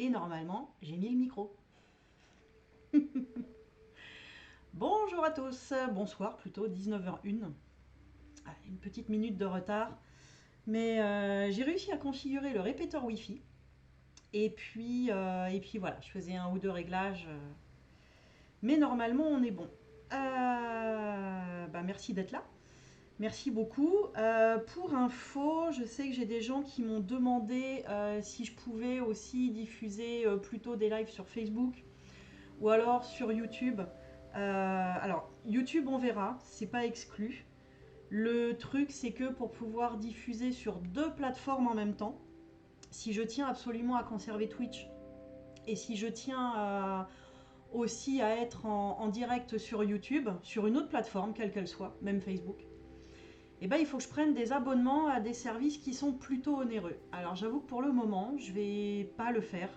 et normalement j'ai mis le micro. Bonjour à tous, bonsoir plutôt, 19h01. Une petite minute de retard, mais j'ai réussi à configurer le répéteur Wi-Fi. Et puis voilà, je faisais un ou deux réglages, mais normalement on est bon. Merci d'être là. Merci beaucoup. Pour info, je sais que j'ai des gens qui m'ont demandé si je pouvais aussi diffuser plutôt des lives sur Facebook ou alors sur YouTube. Alors, YouTube, on verra, c'est pas exclu. Le truc, c'est que pour pouvoir diffuser sur deux plateformes en même temps, si je tiens absolument à conserver Twitch et si je tiens aussi à être en direct sur YouTube, sur une autre plateforme, quelle qu'elle soit, même Facebook, eh ben, il faut que je prenne des abonnements à des services qui sont plutôt onéreux. Alors j'avoue que pour le moment, je vais pas le faire.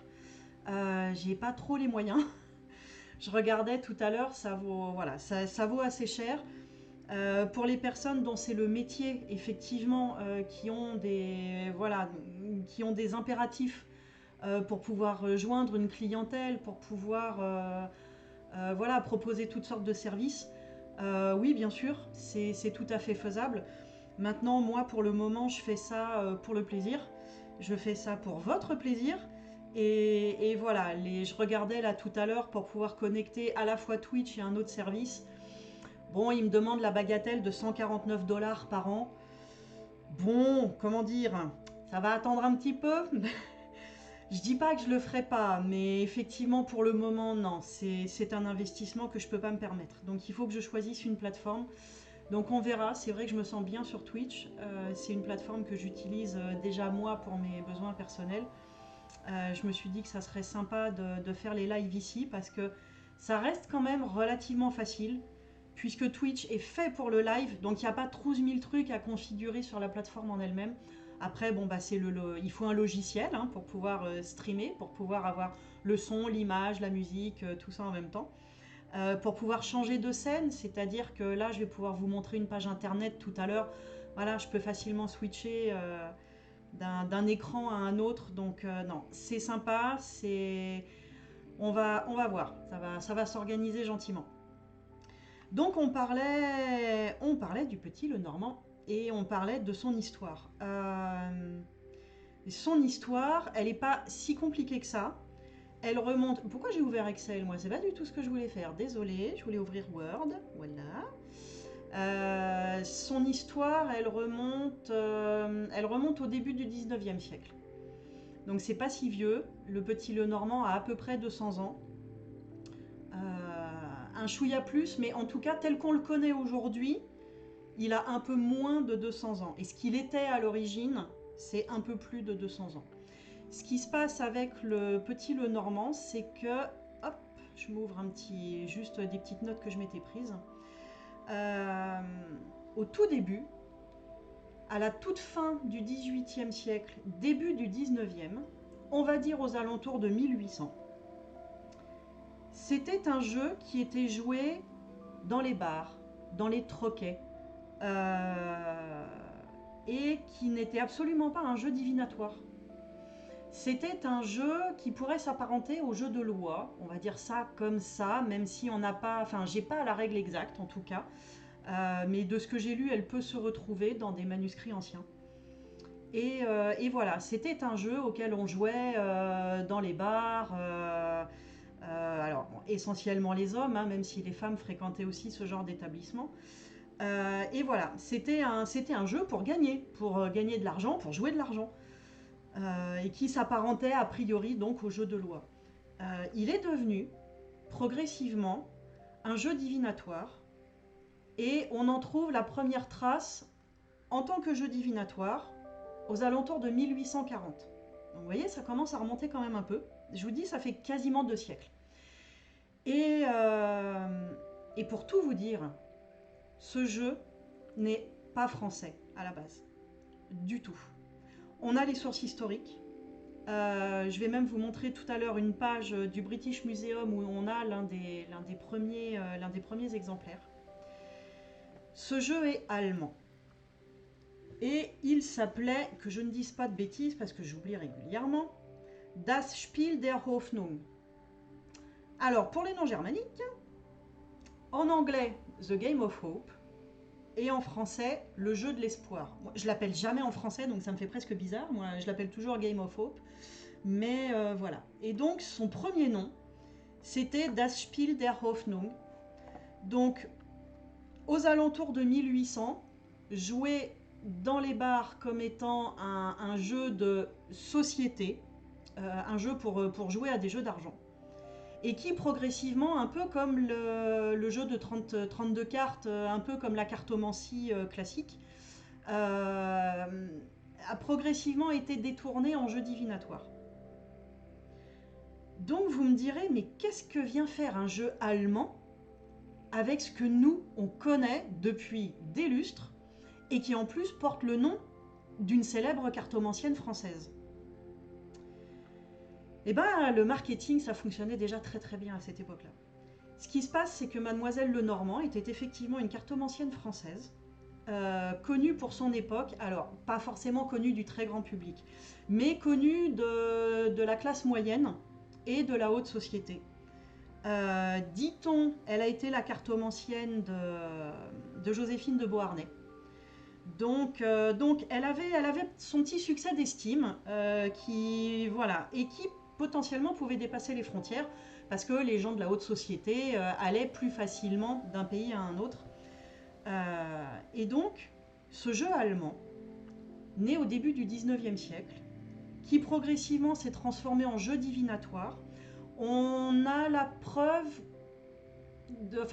J'ai pas trop les moyens. Je regardais tout à l'heure, ça vaut, voilà, ça vaut assez cher. Pour les personnes dont c'est le métier, effectivement, qui ont des impératifs pour pouvoir joindre une clientèle, pour pouvoir voilà, proposer toutes sortes de services. Oui, bien sûr, c'est tout à fait faisable. Maintenant, moi, pour le moment, je fais ça pour le plaisir. Je fais ça pour votre plaisir. Et voilà, je regardais là tout à l'heure pour pouvoir connecter à la fois Twitch et un autre service. Bon, ils me demandent la bagatelle de 149 $ par an. Bon, comment dire, ça va attendre un petit peu. Je dis pas que je le ferai pas, mais effectivement pour le moment non, c'est un investissement que je peux pas me permettre. Donc il faut que je choisisse une plateforme. Donc on verra, c'est vrai que je me sens bien sur Twitch. C'est une plateforme que j'utilise déjà moi pour mes besoins personnels. Je me suis dit que ça serait sympa de faire les lives ici parce que ça reste quand même relativement facile puisque Twitch est fait pour le live, donc il n'y a pas 12 000 trucs à configurer sur la plateforme en elle-même. Après, bon, bah, il faut un logiciel hein, pour pouvoir streamer, pour pouvoir avoir le son, l'image, la musique, tout ça en même temps. Pour pouvoir changer de scène, c'est-à-dire que là, je vais pouvoir vous montrer une page internet tout à l'heure. Voilà, je peux facilement switcher d'un écran à un autre. Donc, non, c'est sympa, on va voir, ça va s'organiser gentiment. Donc on parlait du petit Lenormand et on parlait de son histoire. Son histoire, elle n'est pas si compliquée que ça. Elle remonte. Pourquoi j'ai ouvert Excel moi? C'est pas du tout ce que je voulais faire. Désolée, je voulais ouvrir Word. Voilà. Son histoire, elle remonte au début du 19e siècle. Donc c'est pas si vieux. Le petit Lenormand a à peu près 200 ans. Un chouïa plus, mais en tout cas, tel qu'on le connaît aujourd'hui, il a un peu moins de 200 ans. Et ce qu'il était à l'origine, c'est un peu plus de 200 ans. Ce qui se passe avec le petit Lenormand, c'est que, hop, je m'ouvre juste des petites notes que je m'étais prises. Euh, Au tout début, à la toute fin du 18e siècle, début du 19e, on va dire aux alentours de 1800, c'était un jeu qui était joué dans les bars, dans les troquets, euh, et qui n'était absolument pas un jeu divinatoire. C'était un jeu qui pourrait s'apparenter au jeu de loi, on va dire ça comme ça, même si on n'a pas, enfin j'ai pas la règle exacte en tout cas, mais de ce que j'ai lu, elle peut se retrouver dans des manuscrits anciens. Et voilà, c'était un jeu auquel on jouait dans les bars, alors bon, essentiellement les hommes, hein, même si les femmes fréquentaient aussi ce genre d'établissement. Et voilà, c'était un jeu pour gagner de l'argent, pour jouer de l'argent, et qui s'apparentait a priori donc au jeu de loi. Il est devenu progressivement un jeu divinatoire, et on en trouve la première trace en tant que jeu divinatoire aux alentours de 1840. Donc vous voyez, ça commence à remonter quand même un peu. Je vous dis, ça fait quasiment 2 siècles. Et, euh, et pour tout vous dire, ce jeu n'est pas français à la base, du tout. On a les sources historiques. Je vais même vous montrer tout à l'heure une page du British Museum où on a l'un des premiers exemplaires. Ce jeu est allemand. Et il s'appelait, que je ne dise pas de bêtises parce que j'oublie régulièrement, Das Spiel der Hoffnung. Alors, pour les noms germaniques, en anglais, The Game of Hope, et en français, Le jeu de l'espoir. Moi, je l'appelle jamais en français, donc ça me fait presque bizarre. Moi, je l'appelle toujours Game of Hope. Mais voilà. Et donc, son premier nom, c'était Das Spiel der Hoffnung. Donc, aux alentours de 1800, joué dans les bars comme étant un jeu de société, un jeu pour jouer à des jeux d'argent. Et qui progressivement, un peu comme le jeu de 32 cartes, un peu comme la cartomancie classique, a progressivement été détourné en jeu divinatoire. Donc vous me direz, mais qu'est-ce que vient faire un jeu allemand avec ce que nous, on connaît depuis des lustres et qui en plus porte le nom d'une célèbre cartomancienne française? Eh bien, le marketing, ça fonctionnait déjà très très bien à cette époque-là. Ce qui se passe, c'est que Mademoiselle Lenormand était effectivement une cartomancienne française, connue pour son époque, alors pas forcément connue du très grand public, mais connue de la classe moyenne et de la haute société. Dit-on, elle a été la cartomancienne de Joséphine de Beauharnais. Donc elle avait son petit succès d'estime, qui potentiellement pouvait dépasser les frontières, parce que les gens de la haute société allaient plus facilement d'un pays à un autre. Et donc, ce jeu allemand, né au début du 19e siècle, qui progressivement s'est transformé en jeu divinatoire, on a la preuve,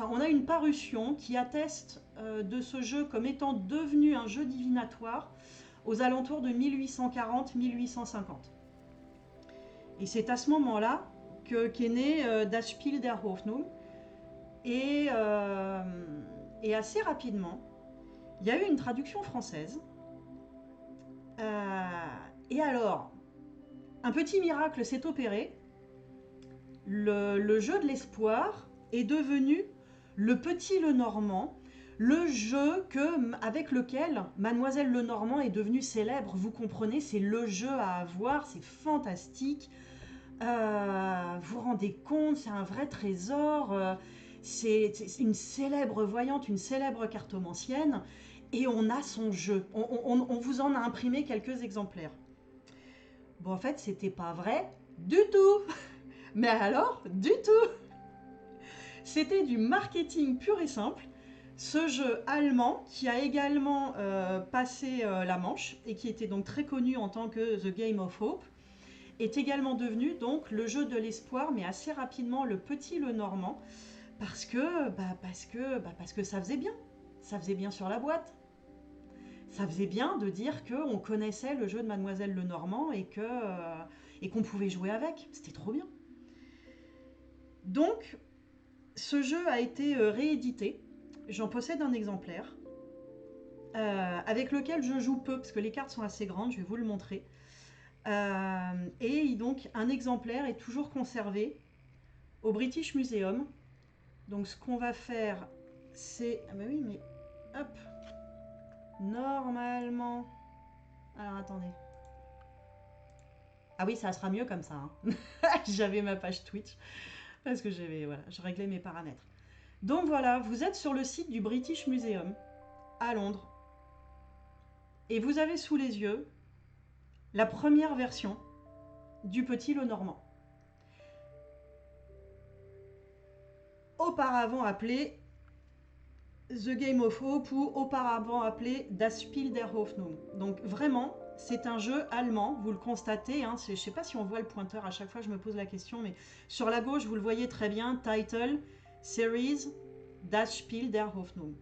on a une parution qui atteste de ce jeu comme étant devenu un jeu divinatoire aux alentours de 1840-1850. Et c'est à ce moment-là qu'est né Das Spiel der Hoffnung. Et assez rapidement, il y a eu une traduction française. Et alors, un petit miracle s'est opéré. Le jeu de l'espoir est devenu le Petit Lenormand, le jeu avec lequel Mademoiselle Lenormand est devenue célèbre. Vous comprenez, c'est le jeu à avoir, c'est fantastique. Vous vous rendez compte, c'est un vrai trésor. C'est une célèbre voyante, une célèbre cartomancienne, et on a son jeu. On vous en a imprimé quelques exemplaires. Bon, en fait, c'était pas vrai du tout. Mais alors, du tout. C'était du marketing pur et simple. Ce jeu allemand qui a également passé la Manche et qui était donc très connu en tant que The Game of Hope, est également devenu donc le jeu de l'espoir, mais assez rapidement le Petit Lenormand, parce que ça faisait bien sur la boîte. Ça faisait bien de dire qu'on connaissait le jeu de Mademoiselle Lenormand et qu'on pouvait jouer avec. C'était trop bien. Donc, ce jeu a été réédité. J'en possède un exemplaire avec lequel je joue peu parce que les cartes sont assez grandes. Je vais vous le montrer. Et donc, un exemplaire est toujours conservé au British Museum. Donc, ce qu'on va faire, c'est... Ah bah oui, mais... Hop. Normalement... Alors, attendez. Ah oui, ça sera mieux comme ça. Hein. J'avais ma page Twitch. Parce que je réglais mes paramètres. Donc voilà, vous êtes sur le site du British Museum, à Londres. Et vous avez sous les yeux la première version du Petit Lenormand. Auparavant appelé The Game of Hope ou auparavant appelé Das Spiel der Hoffnung. Donc vraiment, c'est un jeu allemand, vous le constatez, hein, je ne sais pas si on voit le pointeur, à chaque fois je me pose la question, mais sur la gauche vous le voyez très bien, Title, Series, Das Spiel der Hoffnung.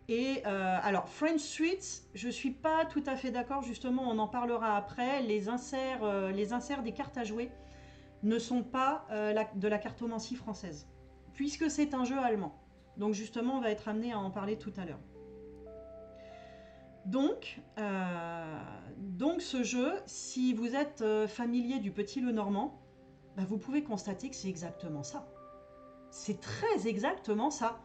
Et alors, French Suites, je ne suis pas tout à fait d'accord, justement, on en parlera après, les inserts des cartes à jouer ne sont pas de la cartomancie française, puisque c'est un jeu allemand. Donc justement, on va être amené à en parler tout à l'heure. Donc ce jeu, si vous êtes familier du Petit Lenormand, bah vous pouvez constater que c'est exactement ça. C'est très exactement ça.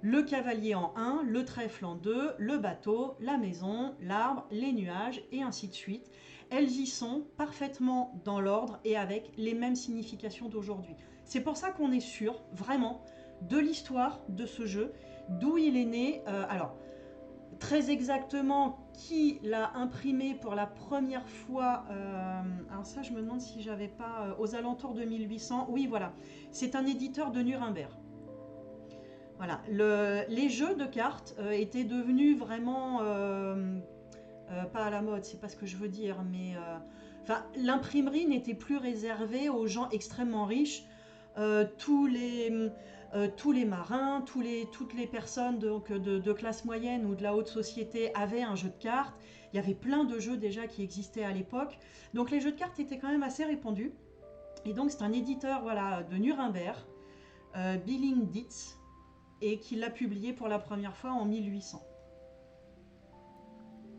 le cavalier en 1, le trèfle en 2, le bateau, la maison, l'arbre, les nuages, et ainsi de suite. Elles y sont parfaitement dans l'ordre et avec les mêmes significations d'aujourd'hui. C'est pour ça qu'on est sûr, vraiment, de l'histoire de ce jeu, d'où il est né. Alors, très exactement, qui l'a imprimé pour la première fois, alors ça, je me demande si j'avais pas, aux alentours de 1800. Oui, voilà, c'est un éditeur de Nuremberg. Voilà, les jeux de cartes étaient devenus vraiment pas à la mode, c'est pas ce que je veux dire, mais enfin, l'imprimerie n'était plus réservée aux gens extrêmement riches. Tous les marins, toutes les personnes de classe moyenne ou de la haute société avaient un jeu de cartes. Il y avait plein de jeux déjà qui existaient à l'époque. Donc les jeux de cartes étaient quand même assez répandus. Et donc c'est un éditeur voilà, de Nuremberg, Billing Dietz, et qui l'a publié pour la première fois en 1800.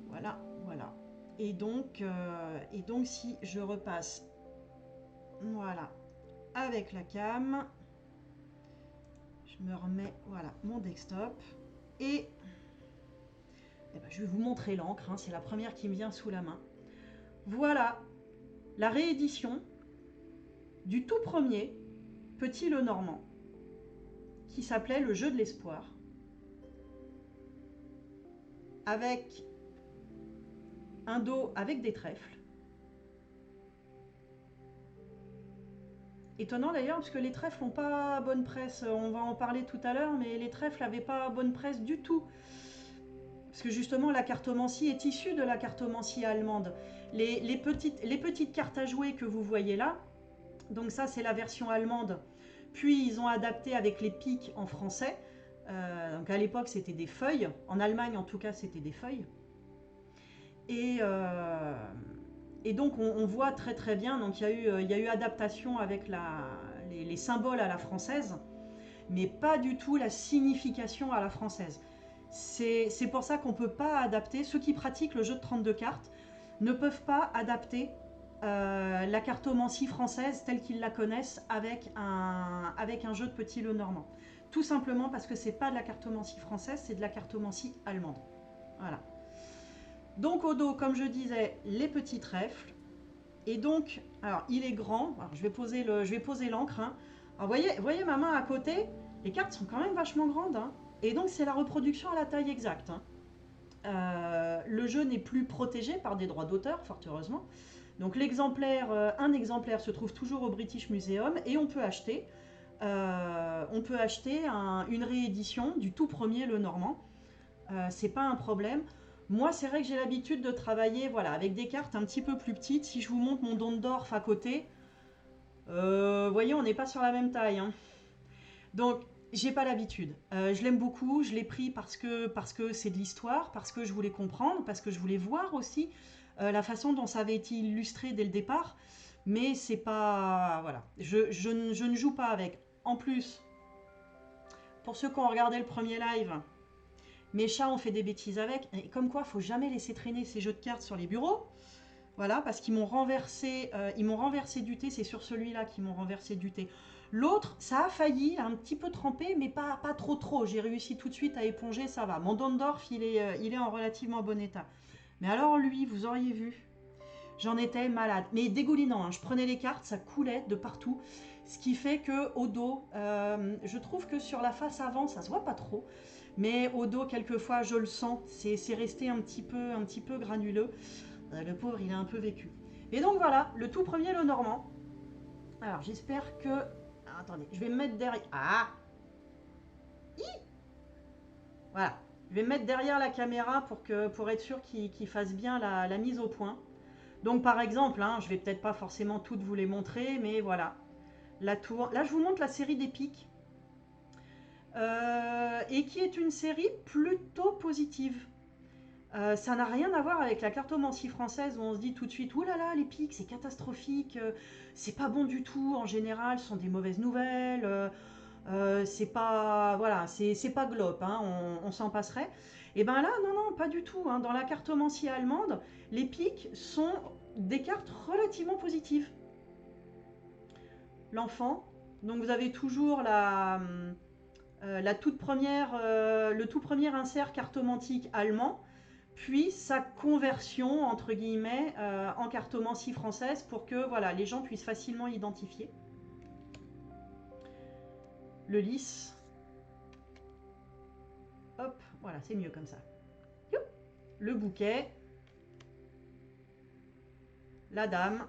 Voilà, voilà. Et donc si je repasse, voilà, avec la cam, je me remets, voilà, mon desktop, et, ben, je vais vous montrer l'encre, hein, c'est la première qui me vient sous la main. Voilà, la réédition du tout premier Petit Lenormand, qui s'appelait Le Jeu de l'Espoir, avec un dos avec des trèfles. Étonnant d'ailleurs, parce que les trèfles n'ont pas bonne presse, on va en parler tout à l'heure, mais les trèfles n'avaient pas bonne presse du tout. Parce que justement, la cartomancie est issue de la cartomancie allemande. Les petites cartes à jouer que vous voyez là, donc ça c'est la version allemande, puis ils ont adapté avec les piques en français. Donc à l'époque c'était des feuilles, en Allemagne en tout cas c'était des feuilles. Et donc on voit très très bien, donc il y a eu adaptation avec les symboles à la française, mais pas du tout la signification à la française. C'est pour ça qu'on ne peut pas adapter, ceux qui pratiquent le jeu de 32 cartes ne peuvent pas adapter la cartomancie française telle qu'ils la connaissent avec un jeu de Petit Lenormand. Tout simplement parce que c'est pas de la cartomancie française, c'est de la cartomancie allemande. Voilà. Donc au dos, comme je disais, les petits trèfles. Et donc, alors il est grand. Alors, je vais poser l'encre. Hein. Alors voyez ma main à côté. Les cartes sont quand même vachement grandes. Hein. Et donc c'est la reproduction à la taille exacte. Hein. Le jeu n'est plus protégé par des droits d'auteur, fort heureusement. Donc un exemplaire se trouve toujours au British Museum et on peut acheter une réédition du tout premier Lenormand. C'est pas un problème. Moi, c'est vrai que j'ai l'habitude de travailler voilà, avec des cartes un petit peu plus petites. Si je vous montre mon Dondorf à côté, vous voyez, on n'est pas sur la même taille. Hein. Donc, j'ai pas l'habitude. Je l'aime beaucoup, je l'ai pris parce que c'est de l'histoire, parce que je voulais comprendre, parce que je voulais voir aussi la façon dont ça avait été illustré dès le départ. Mais c'est pas... Voilà, je ne joue pas avec. En plus, pour ceux qui ont regardé le premier live... Mes chats ont fait des bêtises avec. Et comme quoi, faut jamais laisser traîner ces jeux de cartes sur les bureaux. Voilà, parce qu'ils m'ont renversé du thé. C'est sur celui-là qu'ils m'ont renversé du thé. L'autre, ça a failli, un petit peu trempé, mais pas trop. J'ai réussi tout de suite à éponger, ça va. Mon Dondorf, il est en relativement bon état. Mais alors lui, vous auriez vu, j'en étais malade. Mais dégoulinant, hein. Je prenais les cartes, ça coulait de partout. Ce qui fait que au dos, je trouve que sur la face avant, ça se voit pas trop. Mais au dos, quelquefois, je le sens. C'est resté un petit peu granuleux. Le pauvre, il a un peu vécu. Et donc voilà, le tout premier Lenormand. Alors, j'espère que... Ah, attendez, je vais me mettre derrière... Ah Voilà. Je vais me mettre derrière la caméra pour être sûr qu'il fasse bien la mise au point. Donc, par exemple, hein, je vais peut-être pas forcément toutes vous les montrer, mais voilà. La tour... Là, je vous montre la série des piques. Et qui est une série plutôt positive. Ça n'a rien à voir avec la cartomancie française où on se dit tout de suite ouh là là les piques c'est catastrophique, c'est pas bon du tout en général, ce sont des mauvaises nouvelles, c'est pas voilà c'est pas globe, hein, on s'en passerait. Et ben là non pas du tout. Hein. Dans la cartomancie allemande, les piques sont des cartes relativement positives. L'enfant, donc vous avez toujours le tout premier insert cartomantique allemand, puis sa conversion entre guillemets en cartomancie française pour que voilà, les gens puissent facilement l'identifier. Le lys. Hop, voilà, c'est mieux comme ça. Le bouquet. La dame.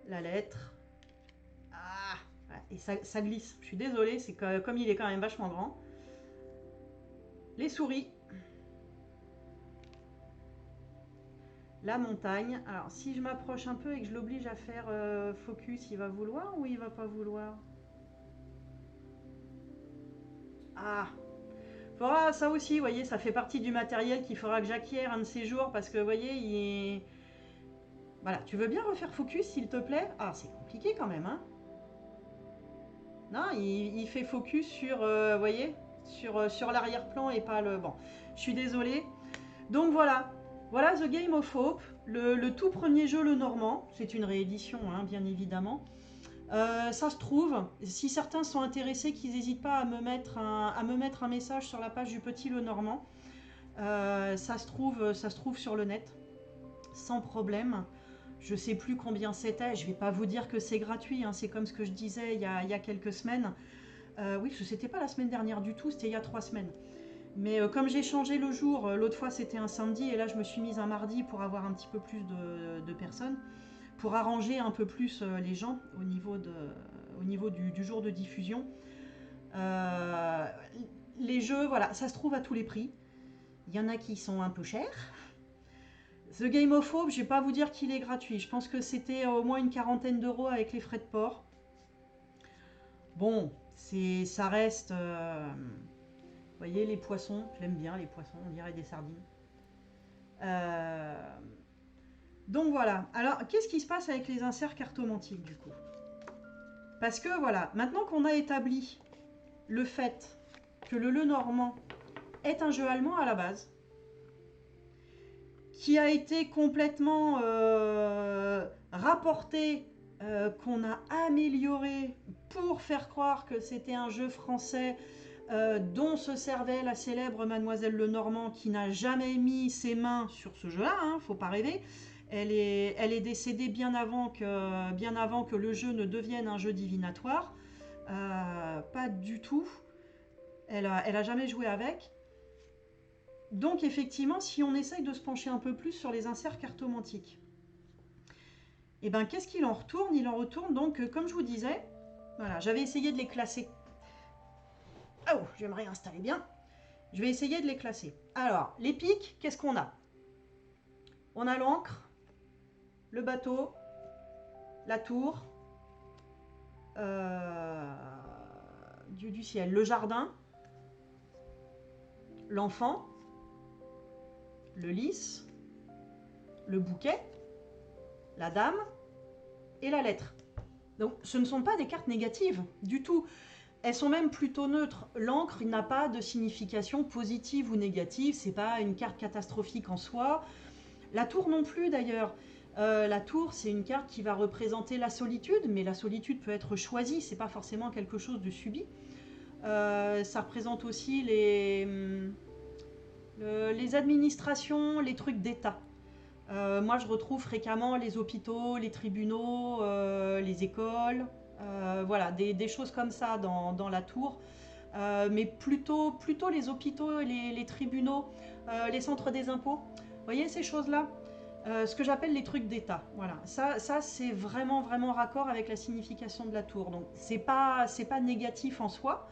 La lettre. Ah, et ça glisse. Je suis désolée, c'est comme il est quand même vachement grand. Les souris. La montagne. Alors, si je m'approche un peu et que je l'oblige à faire focus, il va vouloir ou il va pas vouloir? Ah, faudra, ça aussi, vous voyez, ça fait partie du matériel qu'il faudra que j'acquière un de ces jours parce que, vous voyez, il est... Voilà, tu veux bien refaire focus, s'il te plaît? Ah, c'est compliqué quand même, hein? Non, il fait focus sur, vous voyez, sur l'arrière-plan et pas le... Bon, je suis désolée. Donc voilà, voilà The Game of Hope, le tout premier jeu le Normand. C'est une réédition, hein, bien évidemment. Ça se trouve, si certains sont intéressés, qu'ils n'hésitent pas à me mettre un message sur la page du Petit Le Normand. Ça se trouve sur le net, sans problème. Je sais plus combien c'était, je vais pas vous dire que c'est gratuit, hein, c'est comme ce que je disais il y a quelques semaines. Oui, c'était pas la semaine dernière du tout, c'était il y a 3 semaines. Mais comme j'ai changé le jour, l'autre fois c'était un samedi et là je me suis mise un mardi pour avoir un petit peu plus de personnes, pour arranger un peu plus les gens au niveau du jour de diffusion. Les jeux, voilà, ça se trouve à tous les prix. Il y en a qui sont un peu chers. The Game of Hope, je vais pas vous dire qu'il est gratuit. Je pense que c'était au moins une quarantaine d'euros avec les frais de port. Bon, ça reste... vous voyez, les poissons, j'aime bien les poissons, on dirait des sardines. Donc voilà. Alors, qu'est-ce qui se passe avec les inserts cartomantiques du coup? Parce que voilà, maintenant qu'on a établi le fait que le Lenormand est un jeu allemand à la base, qui a été complètement rapporté, qu'on a amélioré pour faire croire que c'était un jeu français dont se servait la célèbre Mademoiselle Lenormand, qui n'a jamais mis ses mains sur ce jeu-là, hein, faut pas rêver. Elle est décédée bien avant que le jeu ne devienne un jeu divinatoire. Pas du tout. Elle a jamais joué avec. Donc effectivement, si on essaye de se pencher un peu plus sur les inserts cartomantiques, et ben qu'est-ce qu'il en retourne? Il en retourne donc, comme je vous disais, voilà, j'avais essayé de les classer. Oh, je vais me réinstaller bien. Je vais essayer de les classer. Alors, les pics, qu'est-ce qu'on a? On a l'ancre, le bateau, la tour, du ciel, le jardin, l'enfant, le lys, le bouquet, la dame et la lettre. Donc ce ne sont pas des cartes négatives du tout. Elles sont même plutôt neutres. L'encre n'a pas de signification positive ou négative, c'est pas une carte catastrophique en soi. La tour non plus d'ailleurs. La tour, c'est une carte qui va représenter la solitude, mais la solitude peut être choisie, c'est pas forcément quelque chose de subi. Ça représente aussi les administrations, les trucs d'État. Moi, je retrouve fréquemment les hôpitaux, les tribunaux, les écoles, voilà, des choses comme ça dans la tour. Mais plutôt les hôpitaux, les tribunaux, les centres des impôts. Vous voyez ces choses-là? Ce que j'appelle les trucs d'État. Voilà, ça c'est vraiment raccord avec la signification de la tour. Donc c'est pas négatif en soi.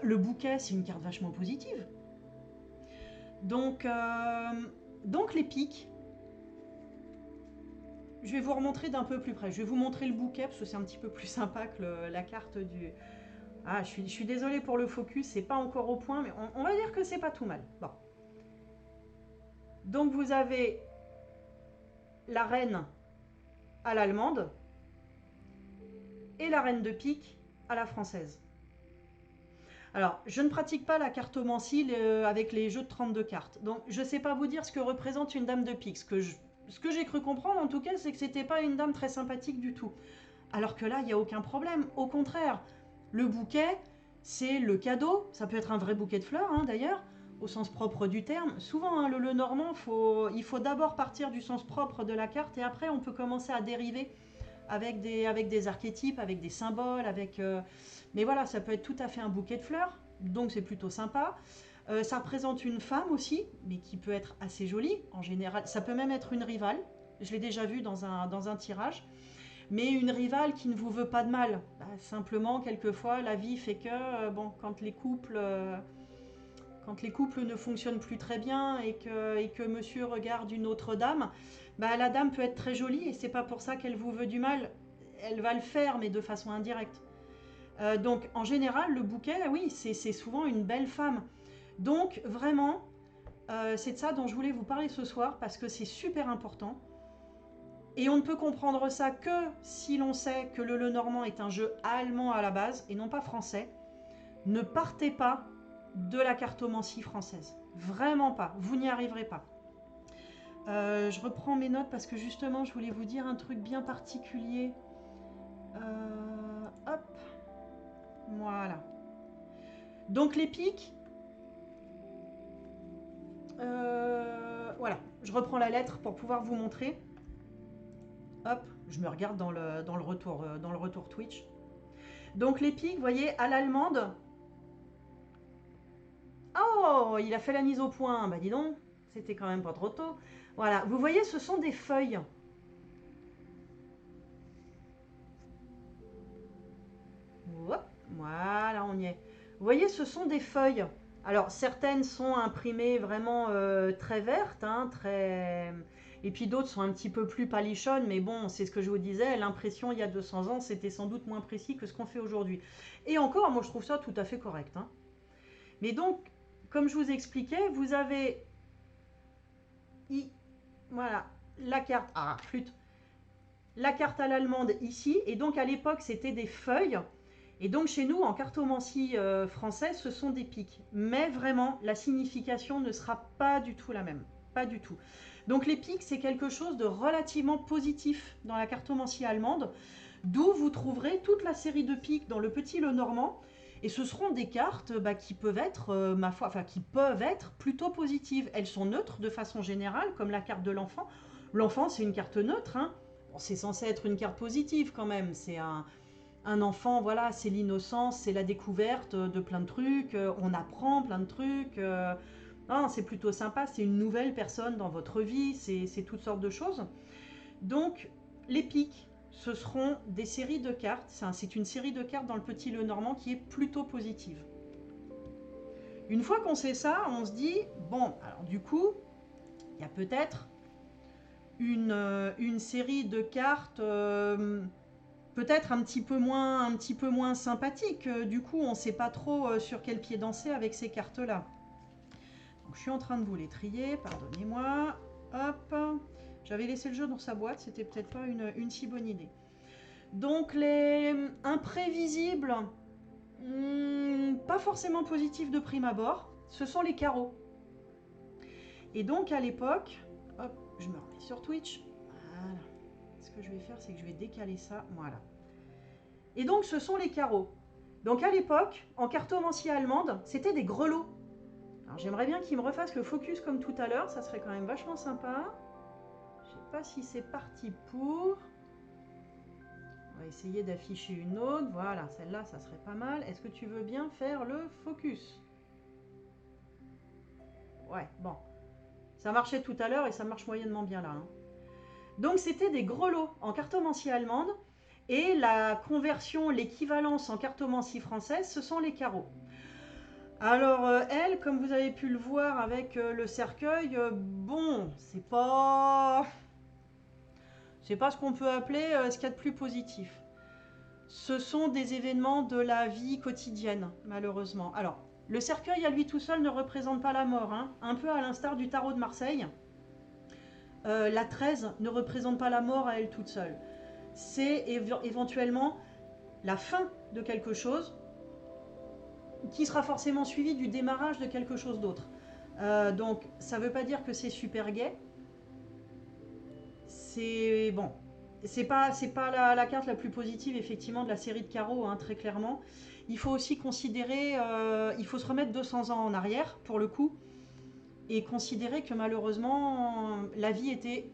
Le bouquet, c'est une carte vachement positive. Donc les pics, je vais vous remontrer d'un peu plus près. Je vais vous montrer le bouquet parce que c'est un petit peu plus sympa que la carte du... Ah, je suis désolée pour le focus, c'est pas encore au point, mais on va dire que c'est pas tout mal. Bon. Donc vous avez la reine à l'allemande et la reine de pique à la française. Alors, je ne pratique pas la cartomancie avec les jeux de 32 cartes. Donc, je ne sais pas vous dire ce que représente une dame de pique. Ce que j'ai cru comprendre, en tout cas, c'est que c'était pas une dame très sympathique du tout. Alors que là, il n'y a aucun problème. Au contraire, le bouquet, c'est le cadeau. Ça peut être un vrai bouquet de fleurs, hein, d'ailleurs, au sens propre du terme. Souvent, hein, le normand, il faut d'abord partir du sens propre de la carte et après, on peut commencer à dériver avec des archétypes, avec des symboles, mais voilà, ça peut être tout à fait un bouquet de fleurs, donc c'est plutôt sympa. Ça représente une femme aussi, mais qui peut être assez jolie en général. Ça peut même être une rivale. Je l'ai déjà vu dans un tirage. Mais une rivale qui ne vous veut pas de mal. Bah, simplement, quelquefois, la vie fait que, bon, quand les couples ne fonctionnent plus très bien et que monsieur regarde une autre dame, bah, la dame peut être très jolie et c'est pas pour ça qu'elle vous veut du mal. Elle va le faire, mais de façon indirecte. Donc, en général, le bouquet, oui, c'est souvent une belle femme. Donc, vraiment, c'est de ça dont je voulais vous parler ce soir parce que c'est super important. Et on ne peut comprendre ça que si l'on sait que le Lenormand est un jeu allemand à la base et non pas français. Ne partez pas de la cartomancie française. Vraiment pas. Vous n'y arriverez pas. Je reprends mes notes parce que justement, je voulais vous dire un truc bien particulier. Hop. Voilà. Donc les pics. Voilà. Je reprends la lettre pour pouvoir vous montrer. Hop. Je me regarde dans le retour Twitch. Donc les pics, vous voyez, à l'allemande. Oh, il a fait la mise au point. Bah dis donc, c'était quand même pas trop tôt. Voilà, vous voyez, ce sont des feuilles. Hop, voilà, on y est. Vous voyez, ce sont des feuilles. Alors, certaines sont imprimées vraiment très vertes, hein, très... Et puis d'autres sont un petit peu plus palichonnes, mais bon, c'est ce que je vous disais, l'impression il y a 200 ans, c'était sans doute moins précis que ce qu'on fait aujourd'hui. Et encore, moi je trouve ça tout à fait correct. Hein. Mais donc, comme je vous expliquais, vous avez... Voilà, la carte... Ah, flûte. La carte à l'allemande ici, et donc à l'époque c'était des feuilles. Et donc chez nous, en cartomancie française, ce sont des pics. Mais vraiment, la signification ne sera pas du tout la même. Pas du tout. Donc les pics, c'est quelque chose de relativement positif dans la cartomancie allemande, d'où vous trouverez toute la série de pics dans le Petit Lenormand. Et ce seront des cartes qui peuvent être, ma foi, enfin qui peuvent être plutôt positives. Elles sont neutres de façon générale, comme la carte de l'enfant. L'enfant, c'est une carte neutre. Hein. Bon, c'est censé être une carte positive quand même. C'est un enfant, voilà, c'est l'innocence, c'est la découverte de plein de trucs. On apprend plein de trucs. C'est plutôt sympa. C'est une nouvelle personne dans votre vie. C'est toutes sortes de choses. Donc, les pics, ce seront des séries de cartes. C'est une série de cartes dans le Petit Lenormand qui est plutôt positive. Une fois qu'on sait ça, on se dit, bon, alors du coup, il y a peut-être une série de cartes peut-être un petit peu moins sympathique. Du coup, on ne sait pas trop sur quel pied danser avec ces cartes-là. Donc, je suis en train de vous les trier, pardonnez-moi. Hop. J'avais laissé le jeu dans sa boîte, c'était peut-être pas une si bonne idée. Donc, les imprévisibles, pas forcément positifs de prime abord, ce sont les carreaux. Et donc, à l'époque, hop, je me remets sur Twitch. Voilà. Ce que je vais faire, c'est que je vais décaler ça. Voilà. Et donc, ce sont les carreaux. Donc, à l'époque, en cartomancie allemande, c'était des grelots. Alors, j'aimerais bien qu'ils me refassent le focus comme tout à l'heure. Ça serait quand même vachement sympa. Je sais pas si c'est parti pour. On va essayer d'afficher une autre. Voilà, celle-là, ça serait pas mal. Est-ce que tu veux bien faire le focus? Ouais, bon. Ça marchait tout à l'heure et ça marche moyennement bien là. Hein. Donc, c'était des grelots en cartomancie allemande. Et la conversion, l'équivalence en cartomancie française, ce sont les carreaux. Alors, elle, comme vous avez pu le voir avec le cercueil, bon, c'est pas ce qu'on peut appeler ce qu'il y a de plus positif. Ce sont des événements de la vie quotidienne, malheureusement. Alors, le cercueil à lui tout seul ne représente pas la mort, hein, un peu à l'instar du tarot de Marseille. La 13 ne représente pas la mort à elle toute seule. C'est éventuellement la fin de quelque chose qui sera forcément suivi du démarrage de quelque chose d'autre. Donc, ça ne veut pas dire que c'est super gai. C'est bon. c'est pas la carte la plus positive, effectivement, de la série de carreaux, hein, très clairement. Il faut aussi considérer, il faut se remettre 200 ans en arrière, pour le coup, et considérer que malheureusement, la vie était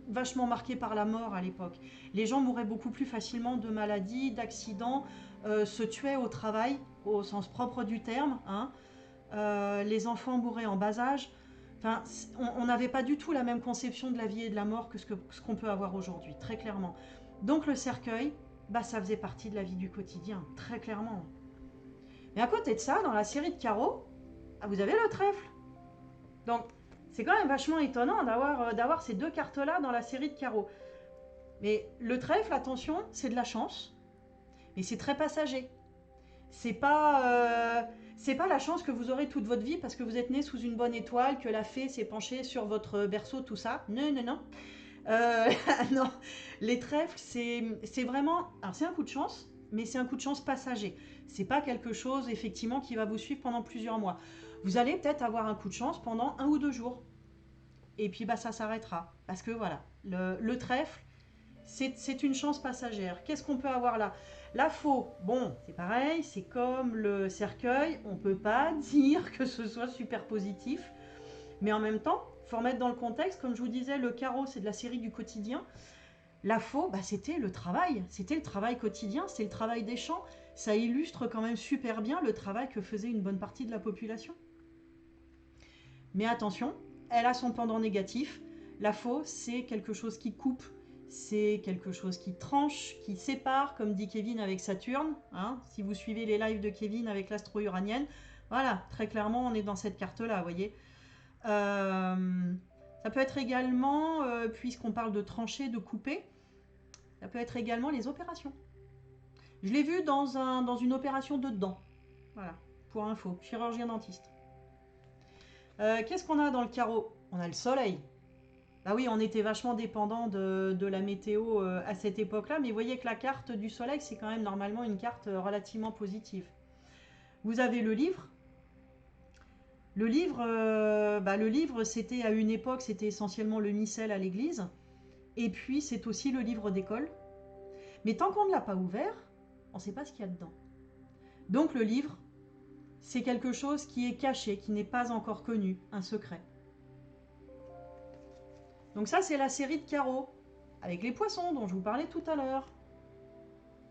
vachement marquée par la mort à l'époque. Les gens mouraient beaucoup plus facilement de maladies, d'accidents, se tuaient au travail, au sens propre du terme, hein. Les enfants mouraient en bas âge. Enfin, on n'avait pas du tout la même conception de la vie et de la mort que ce qu'on peut avoir aujourd'hui, très clairement. Donc le cercueil, bah, ça faisait partie de la vie du quotidien, très clairement. Mais à côté de ça, dans la série de carreaux, ah, vous avez le trèfle. Donc c'est quand même vachement étonnant d'avoir ces deux cartes-là dans la série de carreaux. Mais le trèfle, attention, c'est de la chance, mais c'est très passager. C'est pas, c'est pas la chance que vous aurez toute votre vie parce que vous êtes né sous une bonne étoile, que la fée s'est penchée sur votre berceau, tout ça. Non, non, non. Non, les trèfles, c'est vraiment... Alors c'est un coup de chance, mais c'est un coup de chance passager. C'est pas quelque chose, effectivement, qui va vous suivre pendant plusieurs mois. Vous allez peut-être avoir un coup de chance pendant 1 ou 2 jours. Et puis, bah, ça s'arrêtera. Parce que, voilà, le trèfle, c'est une chance passagère. Qu'est-ce qu'on peut avoir là? La faux, bon, c'est pareil, c'est comme le cercueil, on ne peut pas dire que ce soit super positif, mais en même temps, il faut remettre dans le contexte, comme je vous disais, le carreau, c'est de la série du quotidien. La faux, bah, c'était le travail quotidien, c'est le travail des champs. Ça illustre quand même super bien le travail que faisait une bonne partie de la population. Mais attention, elle a son pendant négatif. La faux, c'est quelque chose qui coupe, c'est quelque chose qui tranche, qui sépare, comme dit Kevin avec Saturne. Hein, si vous suivez les lives de Kevin avec l'astro-uranienne, voilà, très clairement, on est dans cette carte-là, vous voyez. Ça peut être également, puisqu'on parle de trancher, de couper, ça peut être également les opérations. Je l'ai vu dans une opération de dents. Voilà, pour info, chirurgien dentiste. Qu'est-ce qu'on a dans le carreau? On a le soleil. Bah oui, on était vachement dépendant de la météo à cette époque-là, mais vous voyez que la carte du soleil, c'est quand même normalement une carte relativement positive. Vous avez le livre. Le livre, c'était à une époque, c'était essentiellement le missel à l'église. Et puis, c'est aussi le livre d'école. Mais tant qu'on ne l'a pas ouvert, on ne sait pas ce qu'il y a dedans. Donc le livre, c'est quelque chose qui est caché, qui n'est pas encore connu, un secret. Donc ça, c'est la série de carreaux, avec les poissons dont je vous parlais tout à l'heure.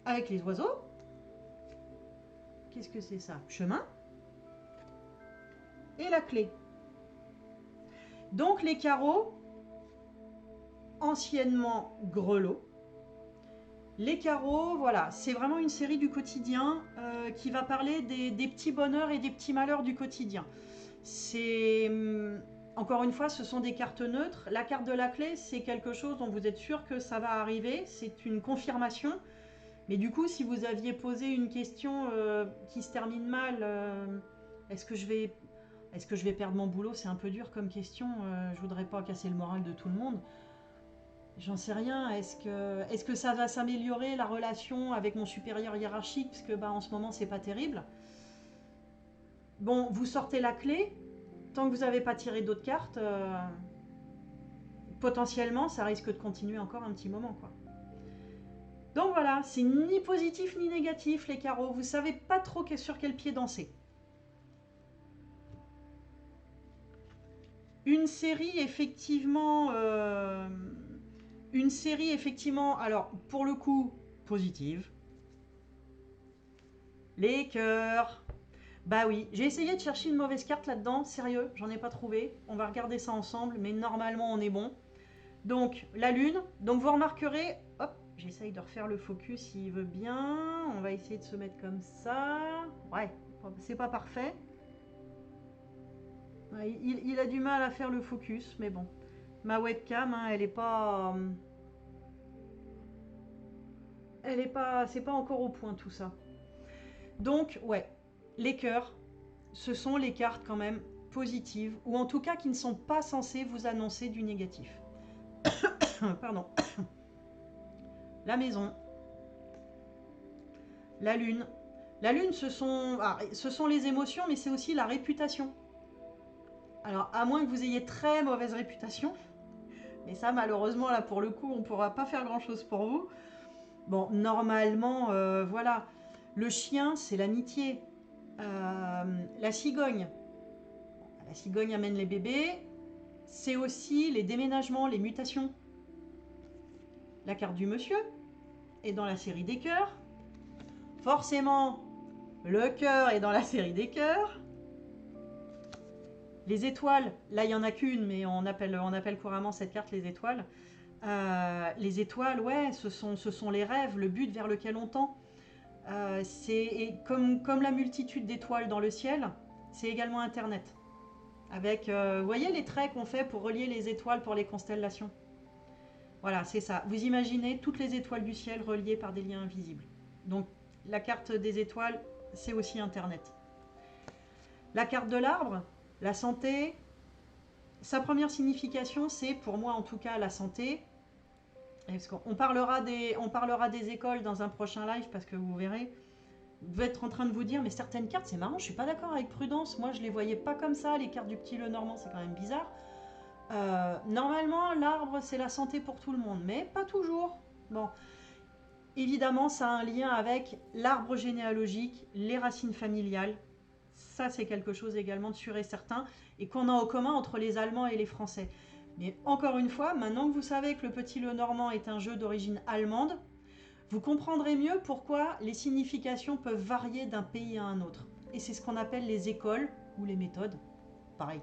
Avec les oiseaux. Qu'est-ce que c'est ça? Chemin. Et la clé. Donc les carreaux, anciennement grelots. Les carreaux, voilà, c'est vraiment une série du quotidien qui va parler des petits bonheurs et des petits malheurs du quotidien. C'est... Encore une fois, ce sont des cartes neutres. La carte de la clé, c'est quelque chose dont vous êtes sûr que ça va arriver. C'est une confirmation. Mais du coup, si vous aviez posé une question qui se termine mal, est-ce que je vais perdre mon boulot? C'est un peu dur comme question. Je voudrais pas casser le moral de tout le monde. J'en sais rien. Est-ce que ça va s'améliorer la relation avec mon supérieur hiérarchique? Parce que bah, en ce moment, c'est pas terrible. Bon, vous sortez la clé. Tant que vous n'avez pas tiré d'autres cartes, potentiellement, ça risque de continuer encore un petit moment, quoi. Donc voilà, c'est ni positif ni négatif, les carreaux. Vous savez pas trop sur quel pied danser. Une série, effectivement... alors, pour le coup, positive. Les cœurs. Bah oui, j'ai essayé de chercher une mauvaise carte là-dedans, sérieux, j'en ai pas trouvé. On va regarder ça ensemble, mais normalement on est bon. Donc, la lune. Donc vous remarquerez, hop, j'essaye de refaire le focus s'il veut bien. On va essayer de se mettre comme ça. Ouais, c'est pas parfait. Ouais, il a du mal à faire le focus, mais bon. Ma webcam, hein, elle est pas... c'est pas encore au point tout ça. Donc, ouais, les cœurs, ce sont les cartes quand même positives, ou en tout cas qui ne sont pas censées vous annoncer du négatif. Pardon. La maison. La lune. La lune, ce sont les émotions, mais c'est aussi la réputation. Alors, à moins que vous ayez très mauvaise réputation, Mais ça, malheureusement, là, pour le coup, on ne pourra pas faire grand-chose pour vous. Bon, normalement, voilà. Le chien, c'est l'amitié. La cigogne. La cigogne amène les bébés. C'est aussi les déménagements, les mutations. La carte du monsieur est dans la série des cœurs. Forcément, le cœur est dans la série des cœurs. Les étoiles, là il n'y en a qu'une, mais on appelle couramment cette carte les étoiles. Les étoiles, ouais, ce sont les rêves, le but vers lequel on tend. C'est comme la multitude d'étoiles dans le ciel, c'est également Internet. Avec, vous voyez les traits qu'on fait pour relier les étoiles pour les constellations. Voilà, c'est ça. Vous imaginez toutes les étoiles du ciel reliées par des liens invisibles. Donc la carte des étoiles, c'est aussi Internet. La carte de l'arbre, la santé, sa première signification, c'est pour moi en tout cas la santé. On parlera des écoles dans un prochain live parce que vous verrez, vous devez être en train de vous dire, mais certaines cartes, c'est marrant, je suis pas d'accord avec Prudence, moi je les voyais pas comme ça, les cartes du petit Lenormand, c'est quand même bizarre. Normalement, l'arbre, c'est la santé pour tout le monde, mais pas toujours. Bon, évidemment, ça a un lien avec l'arbre généalogique, les racines familiales. Ça, c'est quelque chose également de sûr et certain, et qu'on a en commun entre les Allemands et les Français. Mais encore une fois, maintenant que vous savez que le petit Lenormand est un jeu d'origine allemande, vous comprendrez mieux pourquoi les significations peuvent varier d'un pays à un autre. Et c'est ce qu'on appelle les écoles ou les méthodes. Pareil.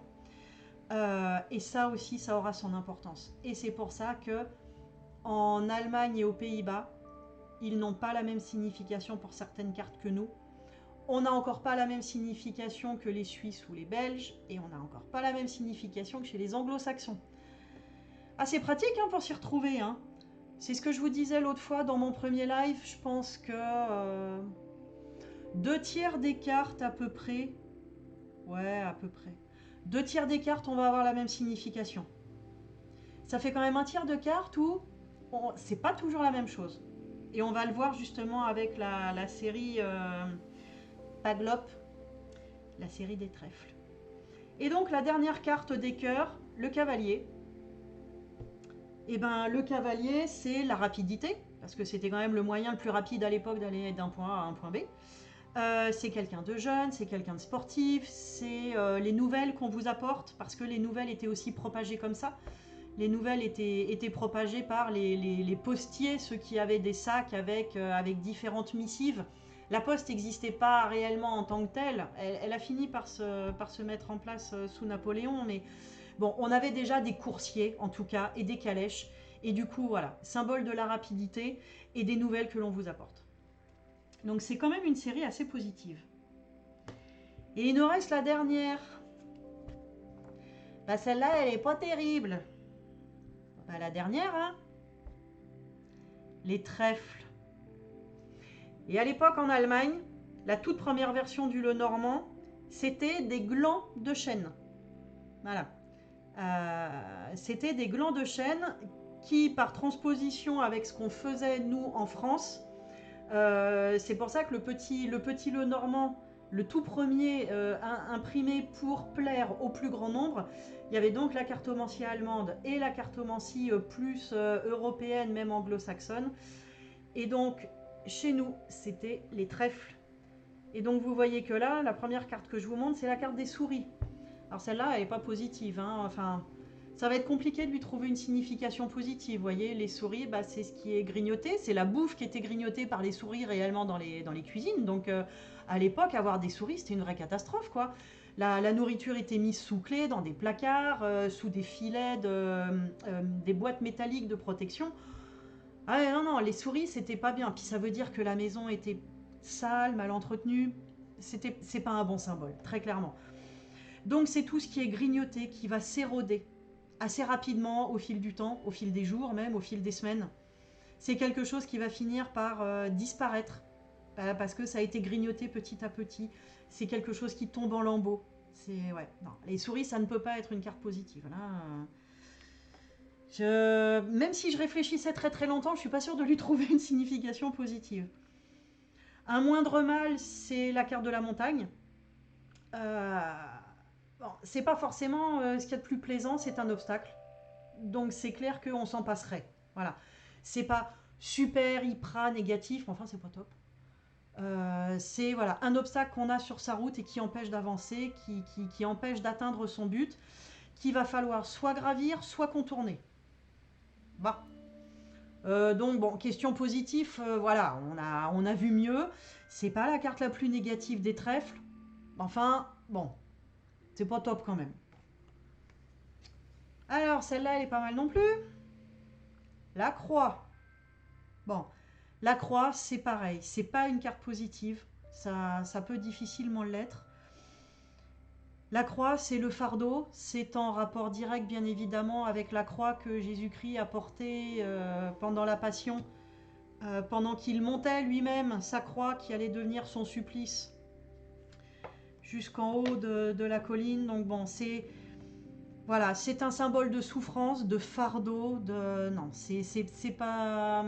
Et ça aussi, ça aura son importance. Et c'est pour ça que en Allemagne et aux Pays-Bas, ils n'ont pas la même signification pour certaines cartes que nous. On n'a encore pas la même signification que les Suisses ou les Belges, et on n'a encore pas la même signification que chez les Anglo-Saxons. Assez pratique hein, pour s'y retrouver. Hein. C'est ce que je vous disais l'autre fois dans mon premier live. Je pense que 2/3 des cartes à peu près, ouais à peu près, 2/3 des cartes on va avoir la même signification. Ça fait quand même 1/3 de cartes où c'est pas toujours la même chose. Et on va le voir justement avec la série Paglop, la série des trèfles. Et donc la dernière carte des cœurs, le cavalier. Et ben le cavalier, c'est la rapidité, parce que c'était quand même le moyen le plus rapide à l'époque d'aller d'un point A à un point B. C'est quelqu'un de jeune, c'est quelqu'un de sportif, c'est les nouvelles qu'on vous apporte, parce que les nouvelles étaient aussi propagées comme ça. Les nouvelles étaient propagées par les postiers, ceux qui avaient des sacs avec différentes missives. La poste n'existait pas réellement en tant que telle, elle a fini par se mettre en place sous Napoléon, mais bon, on avait déjà des coursiers en tout cas, et des calèches, et du coup voilà, symbole de la rapidité et des nouvelles que l'on vous apporte. Donc c'est quand même une série assez positive. Et il nous reste la dernière. Bah celle-là, elle est pas terrible. Bah la dernière, hein. Les trèfles. Et à l'époque en Allemagne, la toute première version du Lenormand, c'était des glands de chêne. Voilà. C'était des glands de chêne qui, par transposition avec ce qu'on faisait nous en France, c'est pour ça que le petit Lenormand, le tout premier imprimé pour plaire au plus grand nombre, il y avait donc la cartomancie allemande et la cartomancie plus européenne, même anglo-saxonne. Et donc, chez nous, c'était les trèfles. Et donc, vous voyez que là, la première carte que je vous montre, c'est la carte des souris. Alors celle-là, elle n'est pas positive. Hein. Enfin, ça va être compliqué de lui trouver une signification positive. Vous voyez, les souris, bah, c'est ce qui est grignoté. C'est la bouffe qui était grignotée par les souris réellement dans les cuisines. Donc, à l'époque, avoir des souris, c'était une vraie catastrophe, quoi. La nourriture était mise sous clé, dans des placards, sous des filets, des boîtes métalliques de protection. Ah ouais, non, les souris, c'était pas bien. Puis ça veut dire que la maison était sale, mal entretenue. C'est pas un bon symbole, très clairement. Donc c'est tout ce qui est grignoté, qui va s'éroder assez rapidement au fil du temps, au fil des jours même, au fil des semaines. C'est quelque chose qui va finir par disparaître, parce que ça a été grignoté petit à petit. C'est quelque chose qui tombe en lambeaux. Ouais, non, les souris, ça ne peut pas être une carte positive. Là, même si je réfléchissais très très longtemps, je ne suis pas sûre de lui trouver une signification positive. Un moindre mal, c'est la carte de la montagne. Bon, c'est pas forcément ce qu'il y a de plus plaisant, c'est un obstacle. Donc c'est clair qu'on s'en passerait. Voilà. C'est pas super, hyper négatif, mais enfin c'est pas top. C'est voilà, un obstacle qu'on a sur sa route et qui empêche d'avancer, qui empêche d'atteindre son but, qu'il va falloir soit gravir, soit contourner. Bah. Donc bon, question positive, voilà, on a vu mieux. C'est pas la carte la plus négative des trèfles. Enfin, bon, c'est pas top quand même. Alors, celle-là, elle est pas mal non plus. La croix. Bon, la croix, c'est pareil. C'est pas une carte positive. Ça peut difficilement l'être. La croix, c'est le fardeau. C'est en rapport direct, bien évidemment, avec la croix que Jésus-Christ a portée pendant la Passion, pendant qu'il montait lui-même sa croix qui allait devenir son supplice jusqu'en haut de la colline. Donc bon, c'est voilà, c'est un symbole de souffrance, de fardeau, de non, c'est pas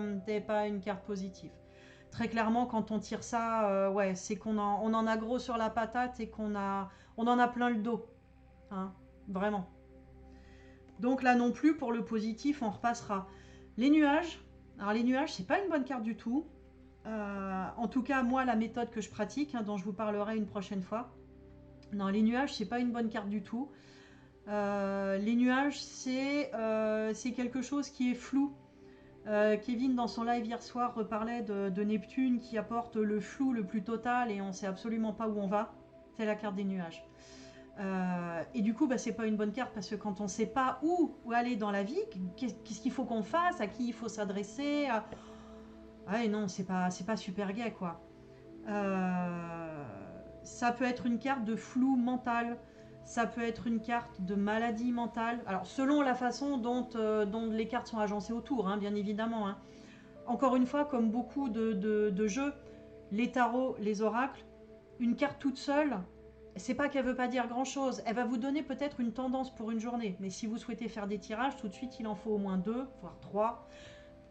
une carte positive. Très clairement, quand on tire ça, ouais, c'est on en a gros sur la patate et on en a plein le dos, hein, vraiment. Donc là non plus, pour le positif, on repassera. Les nuages. Alors les nuages, c'est pas une bonne carte du tout. En tout cas, moi, la méthode que je pratique, hein, dont je vous parlerai une prochaine fois. Non, les nuages, c'est pas une bonne carte du tout. Les nuages, c'est quelque chose qui est flou. Kevin, dans son live hier soir, reparlait de Neptune qui apporte le flou le plus total et on ne sait absolument pas où on va. C'est la carte des nuages. Et du coup, bah, c'est pas une bonne carte parce que quand on ne sait pas où aller dans la vie, qu'est-ce qu'il faut qu'on fasse, à qui il faut s'adresser. Ouais, non, c'est pas super gai, quoi. Ça peut être une carte de flou mental. Ça peut être une carte de maladie mentale. Alors, selon la façon dont les cartes sont agencées autour, hein, bien évidemment. Hein. Encore une fois, comme beaucoup de jeux, les tarots, les oracles, une carte toute seule, c'est pas qu'elle veut pas dire grand chose. Elle va vous donner peut-être une tendance pour une journée. Mais si vous souhaitez faire des tirages, tout de suite, il en faut au moins 2, voire 3,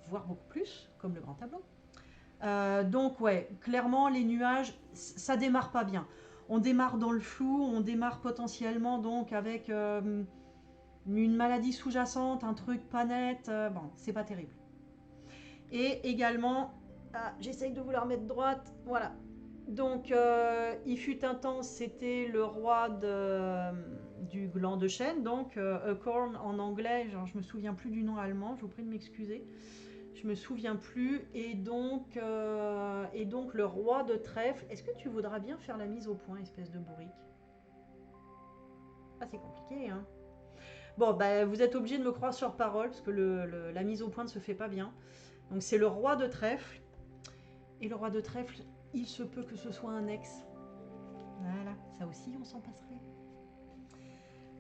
voire beaucoup plus, comme le grand tableau. Donc ouais, clairement les nuages, ça démarre pas bien. On démarre dans le flou, on démarre potentiellement donc avec une maladie sous-jacente, un truc pas net, bon, c'est pas terrible. Et également, j'essaye de vous la remettre droite, voilà. Donc il fut un temps, c'était le roi du gland de chêne, donc Acorn en anglais, genre, je me souviens plus du nom allemand, je vous prie de m'excuser. Je me souviens plus. Et donc le roi de trèfle. Est-ce que tu voudras bien faire la mise au point, espèce de bourrique? Ah, c'est compliqué, hein. Bon, bah, vous êtes obligé de me croire sur parole, parce que la mise au point ne se fait pas bien. Donc c'est le roi de trèfle. Et le roi de trèfle, il se peut que ce soit un ex. Voilà, ça aussi, on s'en passerait.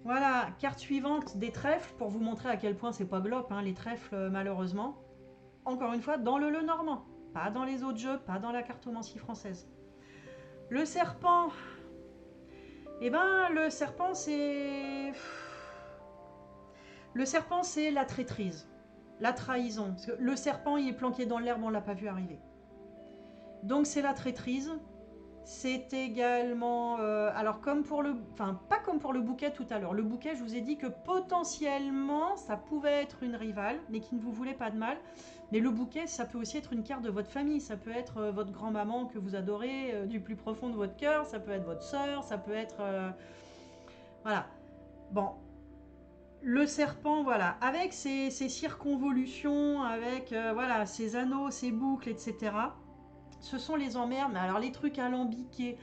Voilà, carte suivante des trèfles, pour vous montrer à quel point c'est pas glop, hein, les trèfles, malheureusement. Encore une fois, dans le Lenormand, pas dans les autres jeux, pas dans la cartomancie française. Le serpent. Eh ben, le serpent, c'est... Le serpent, c'est la traîtrise, la trahison. Parce que le serpent, il est planqué dans l'herbe, on l'a pas vu arriver. Donc c'est la traîtrise. C'est également... alors comme pour le... Enfin, pas comme pour le bouquet tout à l'heure. Le bouquet, je vous ai dit que potentiellement, ça pouvait être une rivale, mais qui ne vous voulait pas de mal. Mais le bouquet, ça peut aussi être une carte de votre famille. Ça peut être votre grand-maman que vous adorez du plus profond de votre cœur. Ça peut être votre sœur. Ça peut être... voilà. Bon. Le serpent, voilà. Avec ses circonvolutions, avec voilà, ses anneaux, ses boucles, etc. Ce sont les emmerdes. Mais alors les trucs alambiqués,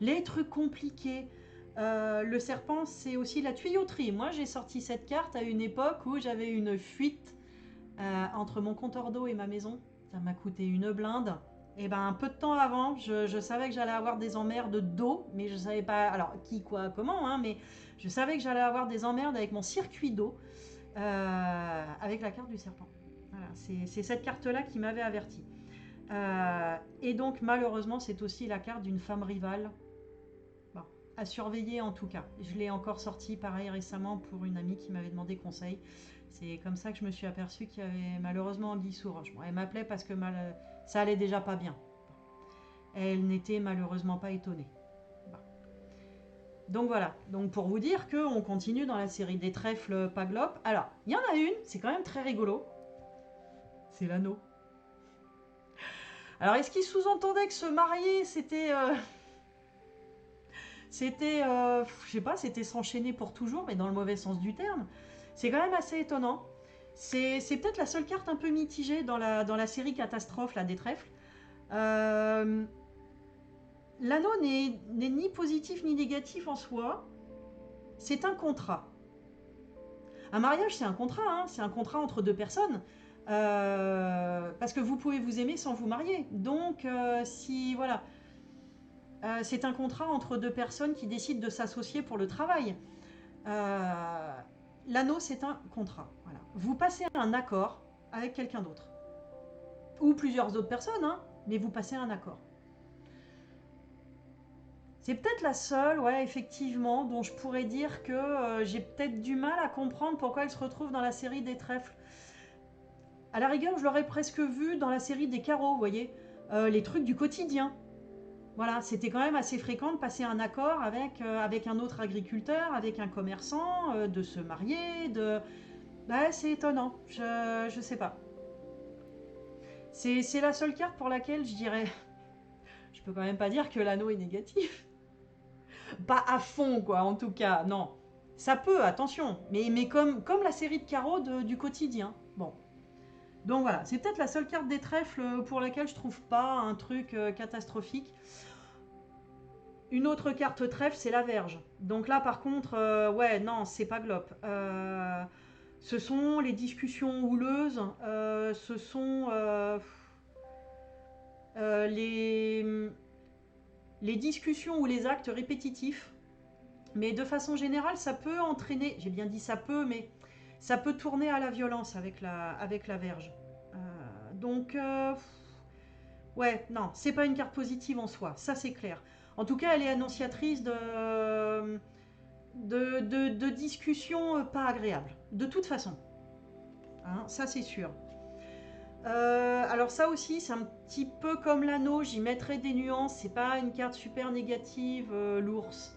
les trucs compliqués. Le serpent, c'est aussi la tuyauterie. Moi, j'ai sorti cette carte à une époque où j'avais une fuite entre mon compteur d'eau et ma maison. Ça m'a coûté une blinde. Et ben un peu de temps avant, je savais que j'allais avoir des emmerdes d'eau, mais je savais pas, alors qui, quoi, comment, hein, mais je savais que j'allais avoir des emmerdes avec mon circuit d'eau, avec la carte du serpent. Voilà, c'est cette carte-là qui m'avait averti. Et donc malheureusement, c'est aussi la carte d'une femme rivale. Bon, à surveiller en tout cas. Je l'ai encore sorti pareil récemment pour une amie qui m'avait demandé conseil. C'est comme ça que je me suis aperçue qu'il y avait malheureusement anguille sous roche. Bon, elle m'appelait parce que ça allait déjà pas bien. Elle n'était malheureusement pas étonnée. Bon. Donc voilà, donc pour vous dire qu'on continue dans la série des trèfles Paglop. Alors, il y en a une, c'est quand même très rigolo. C'est l'anneau. Alors, est-ce qu'il sous-entendait que se marier, je sais pas, c'était s'enchaîner pour toujours, mais dans le mauvais sens du terme. C'est quand même assez étonnant. C'est peut-être la seule carte un peu mitigée dans la série Catastrophe, là, des trèfles. Euh, L'anneau n'est ni positif ni négatif en soi. C'est un contrat. Un mariage, c'est un contrat, hein, c'est un contrat entre deux personnes. Parce que vous pouvez vous aimer sans vous marier. Donc, si voilà, c'est un contrat entre deux personnes qui décident de s'associer pour le travail. Euh, L'anneau, c'est un contrat. Voilà. Vous passez un accord avec quelqu'un d'autre. Ou plusieurs autres personnes, hein, mais vous passez un accord. C'est peut-être la seule, ouais, effectivement, dont je pourrais dire que j'ai peut-être du mal à comprendre pourquoi elle se retrouve dans la série des trèfles. À la rigueur, je l'aurais presque vu dans la série des carreaux, vous voyez, les trucs du quotidien. Voilà, c'était quand même assez fréquent de passer un accord avec un autre agriculteur, avec un commerçant, de se marier, de... Bah, c'est étonnant, je sais pas. C'est la seule carte pour laquelle je dirais... Je peux quand même pas dire que l'anneau est négatif. Pas à fond, quoi, en tout cas, non. Ça peut, attention, mais comme la série de carreaux du quotidien. Bon. Donc voilà, c'est peut-être la seule carte des trèfles pour laquelle je trouve pas un truc catastrophique. Une autre carte trèfle, c'est la Verge. Donc là, par contre, ouais, non, c'est pas Glop. Ce sont les discussions houleuses, ce sont euh, les, les discussions ou les actes répétitifs. Mais de façon générale, ça peut entraîner, j'ai bien dit ça peut, mais ça peut tourner à la violence avec la Verge. Donc, ouais, non, c'est pas une carte positive en soi, ça c'est clair. En tout cas, elle est annonciatrice de discussions pas agréables, de toute façon. Hein, ça c'est sûr. Alors ça aussi, c'est un petit peu comme l'anneau, j'y mettrai des nuances, c'est pas une carte super négative, l'ours.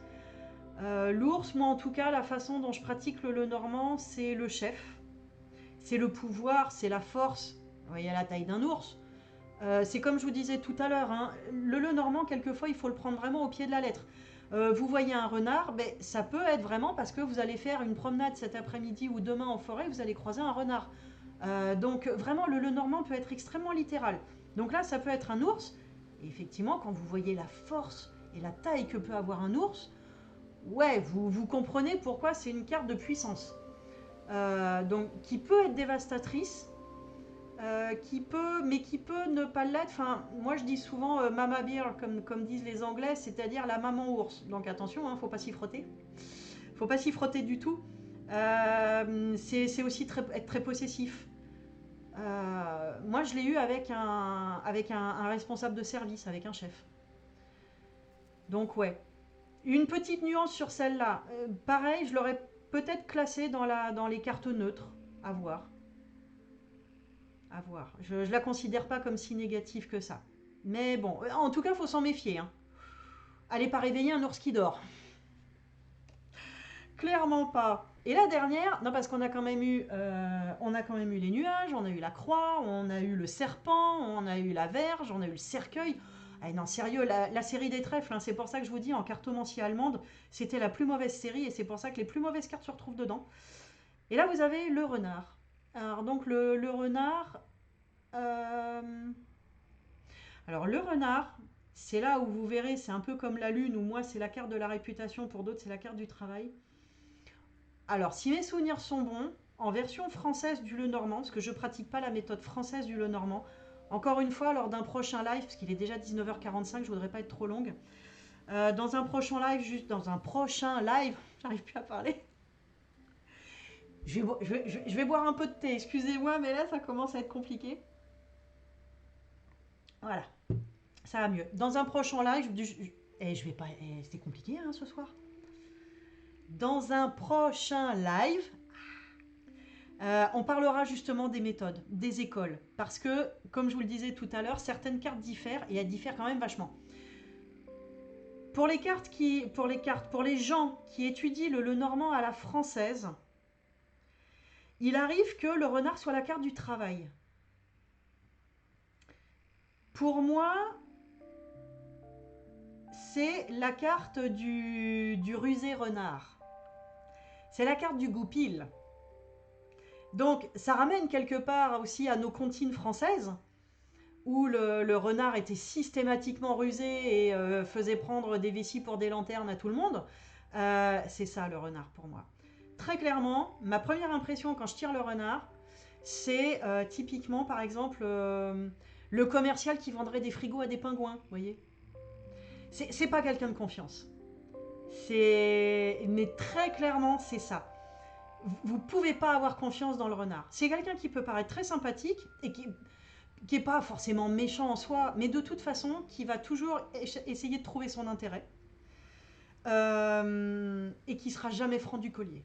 L'ours, moi en tout cas, la façon dont je pratique le Lenormand, c'est le chef, c'est le pouvoir, c'est la force. Vous voyez la taille d'un ours. C'est comme je vous disais tout à l'heure, hein, le Lenormand, quelquefois, il faut le prendre vraiment au pied de la lettre. Vous voyez un renard, ben, ça peut être vraiment parce que vous allez faire une promenade cet après-midi ou demain en forêt, vous allez croiser un renard. Donc vraiment, le Lenormand peut être extrêmement littéral. Donc là, ça peut être un ours. Et effectivement, quand vous voyez la force et la taille que peut avoir un ours, ouais, vous comprenez pourquoi c'est une carte de puissance. Donc, qui peut être dévastatrice, mais qui peut ne pas l'être. Enfin, moi je dis souvent Mama Bear, comme disent les Anglais, c'est-à-dire la maman ours. Donc attention, hein, faut pas s'y frotter. Faut pas s'y frotter du tout. C'est aussi être très possessif. Moi je l'ai eu avec un responsable de service, avec un chef. Donc ouais. Une petite nuance sur celle-là. Pareil, je l'aurais peut-être classée dans les cartes neutres. À voir. À voir. Je ne la considère pas comme si négative que ça. Mais bon, en tout cas, il faut s'en méfier. Hein. Allez pas réveiller un ours qui dort. Clairement pas. Et la dernière, non parce qu'on a quand même eu les nuages, on a eu la croix, on a eu le serpent, on a eu la verge, on a eu le cercueil. Ah non, sérieux, la série des trèfles, hein, c'est pour ça que je vous dis, en cartomancie allemande, c'était la plus mauvaise série et c'est pour ça que les plus mauvaises cartes se retrouvent dedans. Et là, vous avez le renard. Alors donc le renard, euh, alors le renard, c'est là où vous verrez, c'est un peu comme la lune, où moi c'est la carte de la réputation, pour d'autres c'est la carte du travail. Alors si mes souvenirs sont bons, en version française du Lenormand, parce que je ne pratique pas la méthode française du Lenormand, encore une fois lors d'un prochain live, parce qu'il est déjà 19h45, je ne voudrais pas être trop longue, dans un prochain live, j'arrive plus à parler, je vais boire un peu de thé, excusez-moi, mais là ça commence à être compliqué. Voilà. Ça va mieux. Dans un prochain live, je vais pas. C'était compliqué hein, ce soir. Dans un prochain live, on parlera justement des méthodes, des écoles. Parce que, comme je vous le disais tout à l'heure, certaines cartes diffèrent et elles diffèrent quand même vachement. Pour les gens qui étudient le Lenormand à la française, il arrive que le renard soit la carte du travail. Pour moi, c'est la carte du rusé renard. C'est la carte du goupil. Donc, ça ramène quelque part aussi à nos comptines françaises, où le renard était systématiquement rusé et faisait prendre des vessies pour des lanternes à tout le monde. C'est ça le renard pour moi. Très clairement, ma première impression quand je tire le renard, c'est typiquement par exemple le commercial qui vendrait des frigos à des pingouins, vous voyez. C'est pas quelqu'un de confiance. Mais très clairement, c'est ça. Vous pouvez pas avoir confiance dans le renard. C'est quelqu'un qui peut paraître très sympathique et qui est pas forcément méchant en soi, mais de toute façon, qui va toujours essayer de trouver son intérêt et qui sera jamais franc du collier.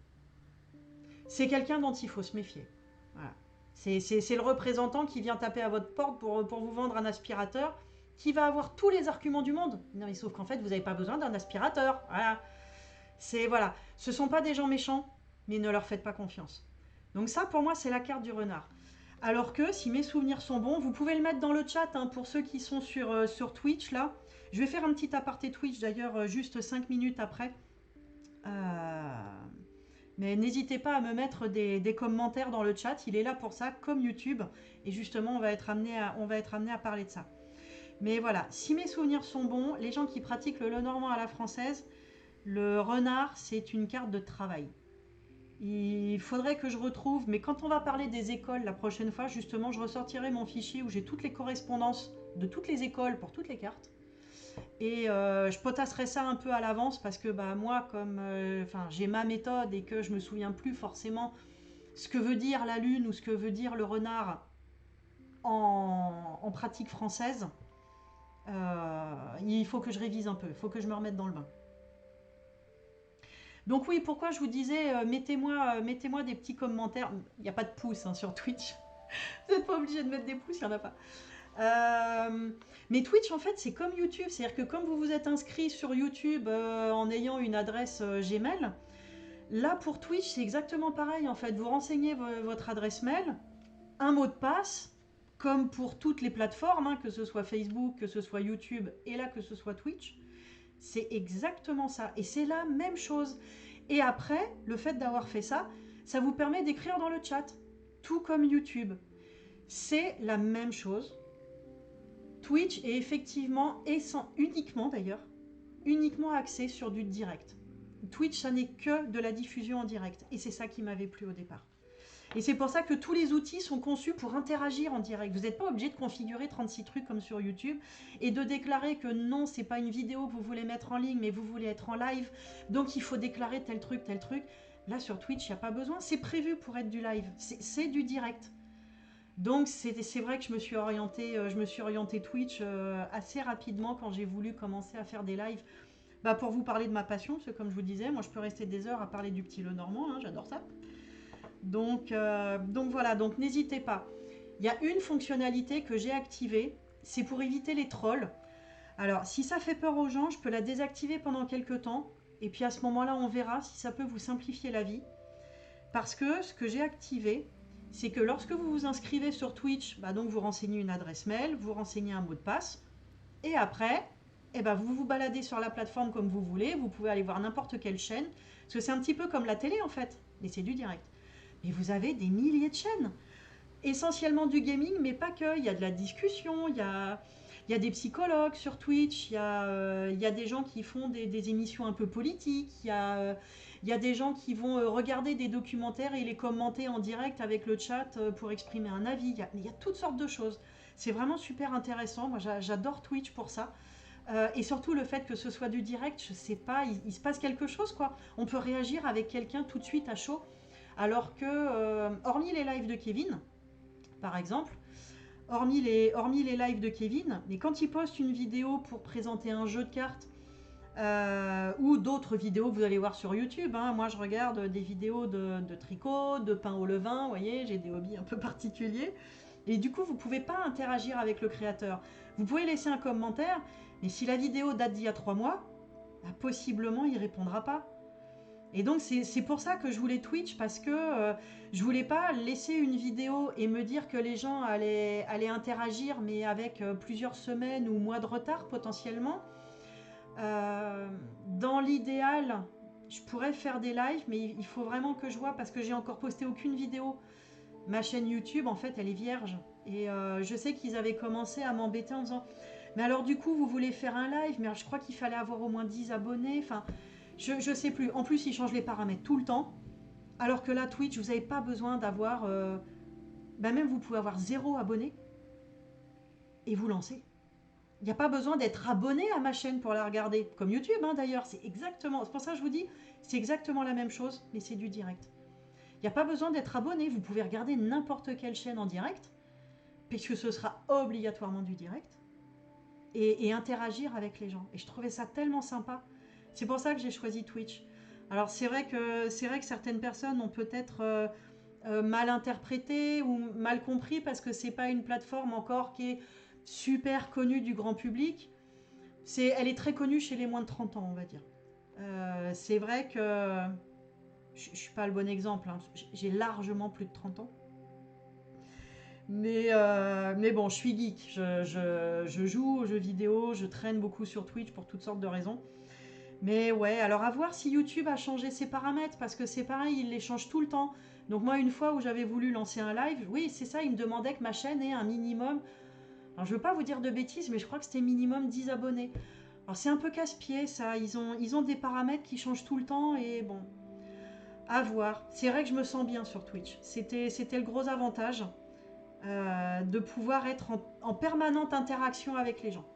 C'est quelqu'un dont il faut se méfier. Voilà. C'est le représentant qui vient taper à votre porte pour vous vendre un aspirateur, qui va avoir tous les arguments du monde. Non, mais sauf qu'en fait, vous n'avez pas besoin d'un aspirateur. Voilà. Voilà. Ce ne sont pas des gens méchants, mais ne leur faites pas confiance. Donc ça, pour moi, c'est la carte du renard. Alors que, si mes souvenirs sont bons, vous pouvez le mettre dans le chat, hein, pour ceux qui sont sur Twitch, là. Je vais faire un petit aparté Twitch, d'ailleurs, juste 5 minutes après. Mais n'hésitez pas à me mettre des commentaires dans le chat, il est là pour ça, comme YouTube. Et justement, on va être amené à parler de ça. Mais voilà, si mes souvenirs sont bons, les gens qui pratiquent le Lenormand à la française, le renard, c'est une carte de travail. Il faudrait que je retrouve, mais quand on va parler des écoles la prochaine fois, justement, je ressortirai mon fichier où j'ai toutes les correspondances de toutes les écoles pour toutes les cartes. Et je potasserai ça un peu à l'avance parce que bah, moi, comme j'ai ma méthode et que je me souviens plus forcément ce que veut dire la lune ou ce que veut dire le renard en pratique française, il faut que je révise un peu, il faut que je me remette dans le bain. Donc oui, pourquoi je vous disais, mettez-moi des petits commentaires. Il n'y a pas de pouces, hein, sur Twitch. Vous n'êtes pas obligé de mettre des pouces, il n'y en a pas. Mais Twitch, en fait, c'est comme YouTube. C'est-à-dire que comme vous vous êtes inscrit sur YouTube en ayant une adresse Gmail, là, pour Twitch, c'est exactement pareil. En fait, vous renseignez votre adresse mail, un mot de passe, comme pour toutes les plateformes, hein, que ce soit Facebook, que ce soit YouTube, et là, que ce soit Twitch. C'est exactement ça. Et c'est la même chose. Et après, le fait d'avoir fait ça, ça vous permet d'écrire dans le chat, tout comme YouTube. C'est la même chose. Twitch est effectivement, et uniquement d'ailleurs, uniquement axé sur du direct. Twitch, ça n'est que de la diffusion en direct. Et c'est ça qui m'avait plu au départ. Et c'est pour ça que tous les outils sont conçus pour interagir en direct. Vous n'êtes pas obligé de configurer 36 trucs comme sur YouTube et de déclarer que non, c'est pas une vidéo que vous voulez mettre en ligne, mais vous voulez être en live. Donc il faut déclarer tel truc, tel truc. Là sur Twitch, il n'y a pas besoin. C'est prévu pour être du live. C'est du direct. Donc c'est vrai que je me suis orientée Twitch assez rapidement quand j'ai voulu commencer à faire des lives. Bah, pour vous parler de ma passion, parce que comme je vous disais, moi je peux rester des heures à parler du petit Lenormand, hein, j'adore ça. Donc voilà, donc n'hésitez pas. Il y a une fonctionnalité que j'ai activée, c'est pour éviter les trolls. Alors, si ça fait peur aux gens, je peux la désactiver pendant quelques temps. Et puis à ce moment-là, on verra si ça peut vous simplifier la vie. Parce que ce que j'ai activé, c'est que lorsque vous vous inscrivez sur Twitch, bah donc vous renseignez une adresse mail, vous renseignez un mot de passe. Et après, vous vous baladez sur la plateforme comme vous voulez. Vous pouvez aller voir n'importe quelle chaîne. Parce que c'est un petit peu comme la télé en fait. Mais c'est du direct. Mais vous avez des milliers de chaînes. Essentiellement du gaming, mais pas que. Il y a de la discussion, il y a des psychologues sur Twitch, il y a des gens qui font des émissions un peu politiques, il y a des gens qui vont regarder des documentaires et les commenter en direct avec le chat pour exprimer un avis. Il y a toutes sortes de choses. C'est vraiment super intéressant. Moi, j'adore Twitch pour ça. Et surtout le fait que ce soit du direct, je sais pas, il se passe quelque chose, quoi. On peut réagir avec quelqu'un tout de suite à chaud. Alors que, hormis les lives de Kevin, par exemple, hormis les lives de Kevin, mais quand il poste une vidéo pour présenter un jeu de cartes, ou d'autres vidéos que vous allez voir sur YouTube, hein, moi je regarde des vidéos de tricot, de pain au levain, vous voyez, j'ai des hobbies un peu particuliers, et du coup vous ne pouvez pas interagir avec le créateur. Vous pouvez laisser un commentaire, mais si la vidéo date d'il y a 3 mois, bah, possiblement il répondra pas. Et donc c'est pour ça que je voulais Twitch, parce que je voulais pas laisser une vidéo et me dire que les gens allaient interagir, mais avec plusieurs semaines ou mois de retard potentiellement. Euh, Dans l'idéal, je pourrais faire des lives, mais il faut vraiment que je vois, parce que j'ai encore posté aucune vidéo. Ma chaîne YouTube, en fait, elle est vierge. Et je sais qu'ils avaient commencé à m'embêter en disant, mais alors du coup, vous voulez faire un live, mais je crois qu'il fallait avoir au moins 10 abonnés. Enfin, je sais plus. En plus, ils changent les paramètres tout le temps. Alors que là, Twitch, vous n'avez pas besoin d'avoir... bah même vous pouvez avoir 0 abonné et vous lancer. Il n'y a pas besoin d'être abonné à ma chaîne pour la regarder. Comme YouTube, hein, d'ailleurs. C'est exactement... C'est pour ça que je vous dis, c'est exactement la même chose, mais c'est du direct. Il n'y a pas besoin d'être abonné. Vous pouvez regarder n'importe quelle chaîne en direct, puisque ce sera obligatoirement du direct, et interagir avec les gens. Et je trouvais ça tellement sympa. C'est pour ça que j'ai choisi Twitch. Alors c'est vrai que certaines personnes ont peut-être mal interprété ou mal compris, parce que c'est pas une plateforme encore qui est super connue du grand public. Elle est très connue chez les moins de 30 ans, on va dire. C'est vrai que je suis pas le bon exemple, hein. J'ai largement plus de 30 ans. Mais bon, je suis geek. Je joue aux jeux vidéo, je traîne beaucoup sur Twitch pour toutes sortes de raisons. Mais ouais, alors à voir si YouTube a changé ses paramètres, parce que c'est pareil, il les change tout le temps. Donc moi, une fois où j'avais voulu lancer un live, oui, c'est ça, il me demandait que ma chaîne ait un minimum... Alors je veux pas vous dire de bêtises, mais je crois que c'était minimum 10 abonnés. Alors c'est un peu casse-pied ça, ils ont des paramètres qui changent tout le temps, et bon, à voir. C'est vrai que je me sens bien sur Twitch. C'était le gros avantage, de pouvoir être en permanente interaction avec les gens.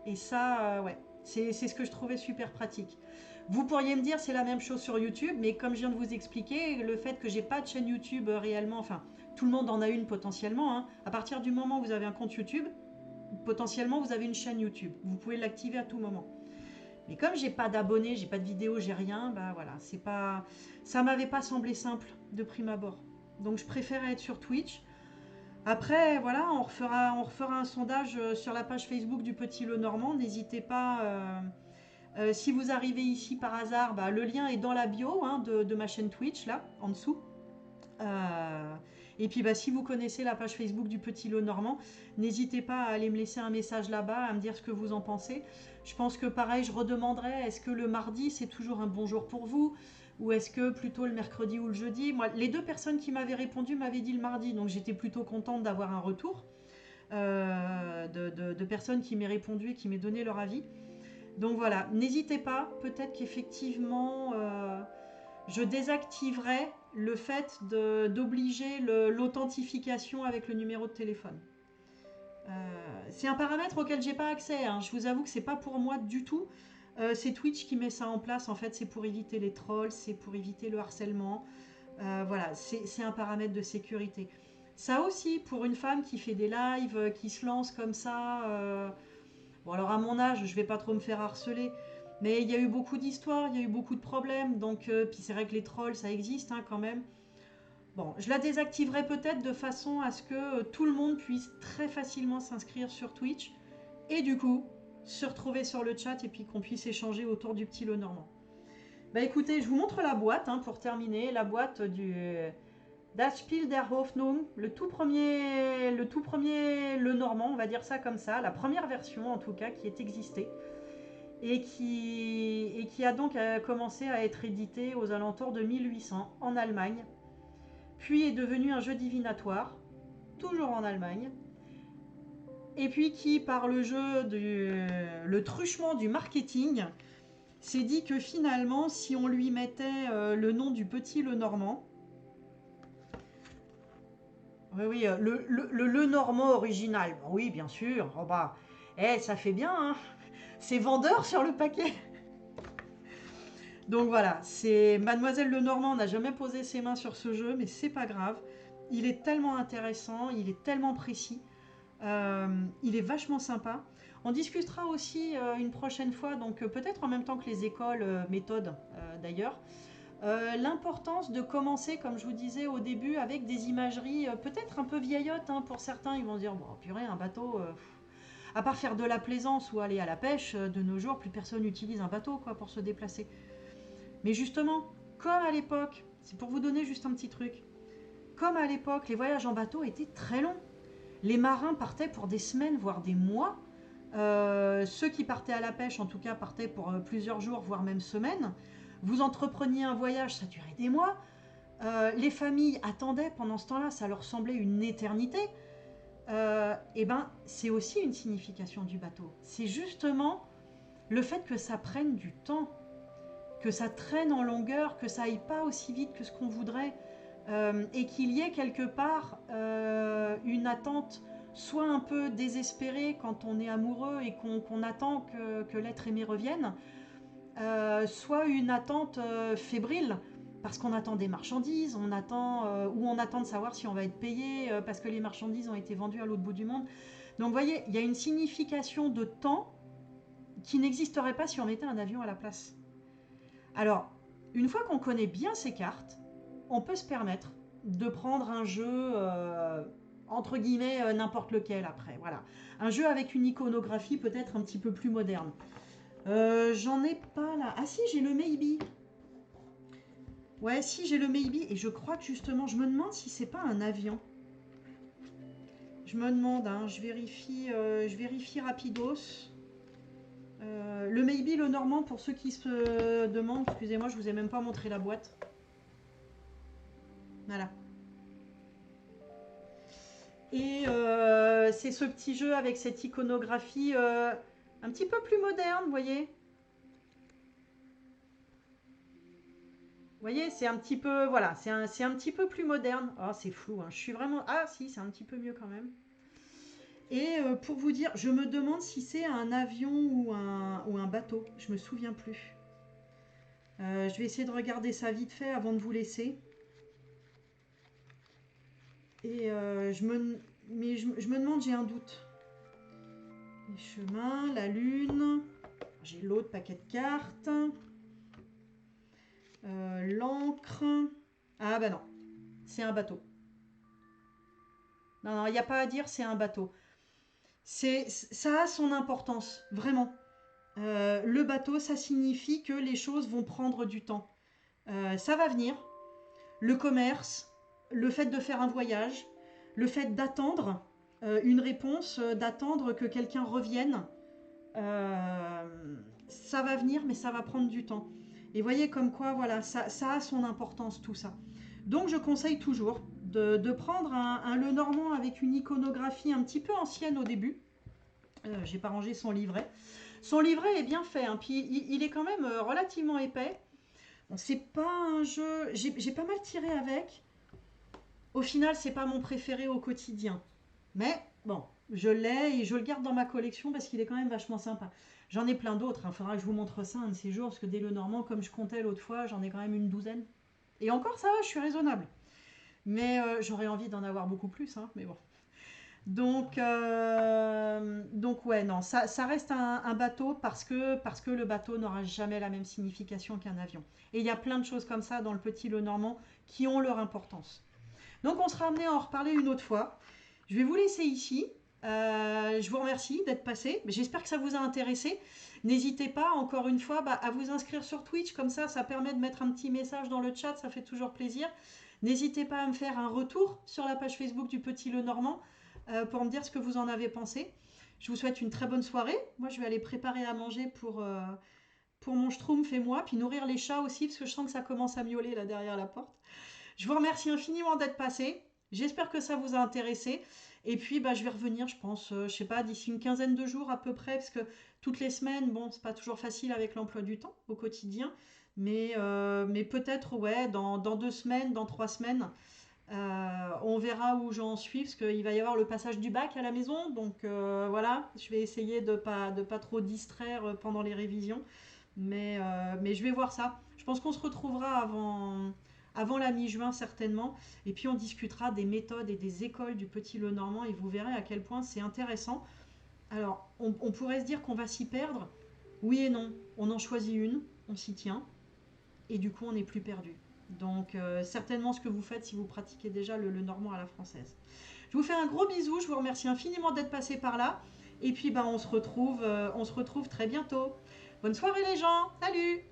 Et ça, ouais, c'est ce que je trouvais super pratique. Vous pourriez me dire c'est la même chose sur YouTube, mais comme je viens de vous expliquer, le fait que j'ai pas de chaîne YouTube réellement, enfin, tout le monde en a une potentiellement, hein. À partir du moment où vous avez un compte YouTube, potentiellement vous avez une chaîne YouTube. Vous pouvez l'activer à tout moment. Mais comme j'ai pas d'abonnés, j'ai pas de vidéos, j'ai rien, bah voilà, c'est pas, ça m'avait pas semblé simple de prime abord. Donc je préférais être sur Twitch. Après, voilà, on refera un sondage sur la page Facebook du Petit Le Normand. N'hésitez pas, si vous arrivez ici par hasard, bah, le lien est dans la bio, hein, de ma chaîne Twitch, là, en dessous. Euh, et puis, bah, si vous connaissez la page Facebook du Petit Le Normand, n'hésitez pas à aller me laisser un message là-bas, à me dire ce que vous en pensez. Je pense que pareil, je redemanderai, est-ce que le mardi, c'est toujours un bon jour pour vous, ou est-ce que plutôt le mercredi ou le jeudi? Moi, les deux personnes qui m'avaient répondu m'avaient dit le mardi, donc j'étais plutôt contente d'avoir un retour de personnes qui m'aient répondu et qui m'aient donné leur avis. Donc voilà, n'hésitez pas, peut-être qu'effectivement, je désactiverai le fait d'obliger l'authentification avec le numéro de téléphone. C'est un paramètre auquel j'ai pas accès, hein. Je vous avoue que c'est pas pour moi du tout. C'est Twitch qui met ça en place. En fait, c'est pour éviter les trolls, c'est pour éviter le harcèlement. Voilà, c'est un paramètre de sécurité. Ça aussi, pour une femme qui fait des lives, qui se lance comme ça. Bon, alors à mon âge, je vais pas trop me faire harceler. Mais il y a eu beaucoup d'histoires, il y a eu beaucoup de problèmes. Donc, puis c'est vrai que les trolls, ça existe, hein, quand même. Bon, je la désactiverai peut-être de façon à ce que tout le monde puisse très facilement s'inscrire sur Twitch et du coup se retrouver sur le chat et puis qu'on puisse échanger autour du petit Le Normand. Bah écoutez, je vous montre la boîte, hein, pour terminer, la boîte du Das Spiel der Hoffnung, le tout premier Le Normand, on va dire ça comme ça, la première version en tout cas qui est existée et qui a donc commencé à être édité aux alentours de 1800 en Allemagne, puis est devenu un jeu divinatoire, toujours en Allemagne, et puis qui, par le truchement du marketing, s'est dit que finalement, si on lui mettait le nom du petit Le Normand, oui, oui, le Normand original, oui, bien sûr, oh bah, ça fait bien, hein, c'est vendeur sur le paquet. Donc voilà, c'est Mademoiselle Lenormand n'a jamais posé ses mains sur ce jeu, mais c'est pas grave. Il est tellement intéressant, il est tellement précis, il est vachement sympa. On discutera aussi une prochaine fois, donc peut-être en même temps que les écoles méthodes d'ailleurs, l'importance de commencer, comme je vous disais au début, avec des imageries peut-être un peu vieillottes, hein, pour certains. Ils vont se dire, bon, purée, un bateau. À part faire de la plaisance ou aller à la pêche, de nos jours, plus personne n'utilise un bateau quoi, pour se déplacer. Mais justement, comme à l'époque, c'est pour vous donner juste un petit truc, comme à l'époque, les voyages en bateau étaient très longs. Les marins partaient pour des semaines, voire des mois. Ceux qui partaient à la pêche, en tout cas, partaient pour plusieurs jours, voire même semaines. Vous entrepreniez un voyage, ça durait des mois. Les familles attendaient pendant ce temps-là, ça leur semblait une éternité. Et ben, c'est aussi une signification du bateau. C'est justement le fait que ça prenne du temps, que ça traîne en longueur, que ça aille pas aussi vite que ce qu'on voudrait, et qu'il y ait quelque part une attente, soit un peu désespérée quand on est amoureux et qu'on attend que l'être aimé revienne, soit une attente fébrile parce qu'on attend des marchandises, ou on attend de savoir si on va être payé parce que les marchandises ont été vendues à l'autre bout du monde. Donc vous voyez, il y a une signification de temps qui n'existerait pas si on mettait un avion à la place. Alors, une fois qu'on connaît bien ces cartes, on peut se permettre de prendre un jeu, entre guillemets, n'importe lequel après. Voilà. Un jeu avec une iconographie peut-être un petit peu plus moderne. J'en ai pas là. Ah si, j'ai le Maybe. Ouais, si, j'ai le Maybe. Et je crois que justement, je me demande si c'est pas un avion. Je me demande, hein, je vérifie rapidos. Le Maybe, le Normand, pour ceux qui se demandent, excusez-moi, je vous ai même pas montré la boîte. Voilà. Et c'est ce petit jeu avec cette iconographie un petit peu plus moderne, vous voyez. Vous voyez, c'est un petit peu, voilà, c'est un petit peu plus moderne. Oh, c'est flou, hein. Je suis vraiment... Ah si, c'est un petit peu mieux quand même. Et pour vous dire, je me demande si c'est un avion ou un bateau. Je me souviens plus. Je vais essayer de regarder ça vite fait avant de vous laisser. Et je me demande, j'ai un doute. Les chemins, la lune. J'ai l'autre paquet de cartes. L'encre. Ah bah non, c'est un bateau. Non, il n'y a pas à dire, c'est un bateau. Ça a son importance, vraiment. Le bateau, ça signifie que les choses vont prendre du temps. Ça va venir. Le commerce, le fait de faire un voyage, le fait d'attendre une réponse, d'attendre que quelqu'un revienne, ça va venir, mais ça va prendre du temps. Et voyez comme quoi, voilà, ça a son importance, tout ça. Donc je conseille toujours de prendre un Lenormand avec une iconographie un petit peu ancienne au début. J'ai pas rangé son livret. Son livret est bien fait, hein, puis il est quand même relativement épais. Bon, c'est pas un jeu... J'ai pas mal tiré avec. Au final, c'est pas mon préféré au quotidien. Mais bon, je l'ai et je le garde dans ma collection parce qu'il est quand même vachement sympa. J'en ai plein d'autres, il faudra que je vous montre ça un de ces jours, parce que des Lenormand, comme je comptais l'autre fois, j'en ai quand même une douzaine. Et encore, ça va, je suis raisonnable. Mais j'aurais envie d'en avoir beaucoup plus, hein, mais bon. Donc ouais, non, ça reste un bateau parce que le bateau n'aura jamais la même signification qu'un avion. Et il y a plein de choses comme ça dans le petit Lenormand qui ont leur importance. Donc on sera amené à en reparler une autre fois. Je vais vous laisser ici. Je vous remercie d'être passé. J'espère que ça vous a intéressé. N'hésitez pas, encore une fois, à vous inscrire sur Twitch. Comme ça permet de mettre un petit message dans le chat. Ça fait toujours plaisir. N'hésitez pas à me faire un retour sur la page Facebook du Petit Lenormand pour me dire ce que vous en avez pensé. Je vous souhaite une très bonne soirée. Moi, je vais aller préparer à manger pour mon schtroumpf et moi. Puis nourrir les chats aussi, parce que je sens que ça commence à miauler là derrière la porte. Je vous remercie infiniment d'être passé. J'espère que ça vous a intéressé. Et puis, je vais revenir, je pense, je sais pas, d'ici une quinzaine de jours à peu près, parce que toutes les semaines, bon, c'est pas toujours facile avec l'emploi du temps au quotidien. Mais peut-être, ouais, dans 2 semaines, dans 3 semaines, on verra où j'en suis, parce qu'il va y avoir le passage du bac à la maison. Donc voilà, je vais essayer de pas trop distraire pendant les révisions. Mais je vais voir ça. Je pense qu'on se retrouvera avant la mi-juin certainement, et puis on discutera des méthodes et des écoles du Petit Lenormand, et vous verrez à quel point c'est intéressant. Alors, on pourrait se dire qu'on va s'y perdre. Oui et non, on en choisit une, on s'y tient, et du coup on n'est plus perdu. Donc certainement ce que vous faites si vous pratiquez déjà le Lenormand à la française. Je vous fais un gros bisou, je vous remercie infiniment d'être passé par là, Et puis bah, on se retrouve très bientôt. Bonne soirée les gens, salut!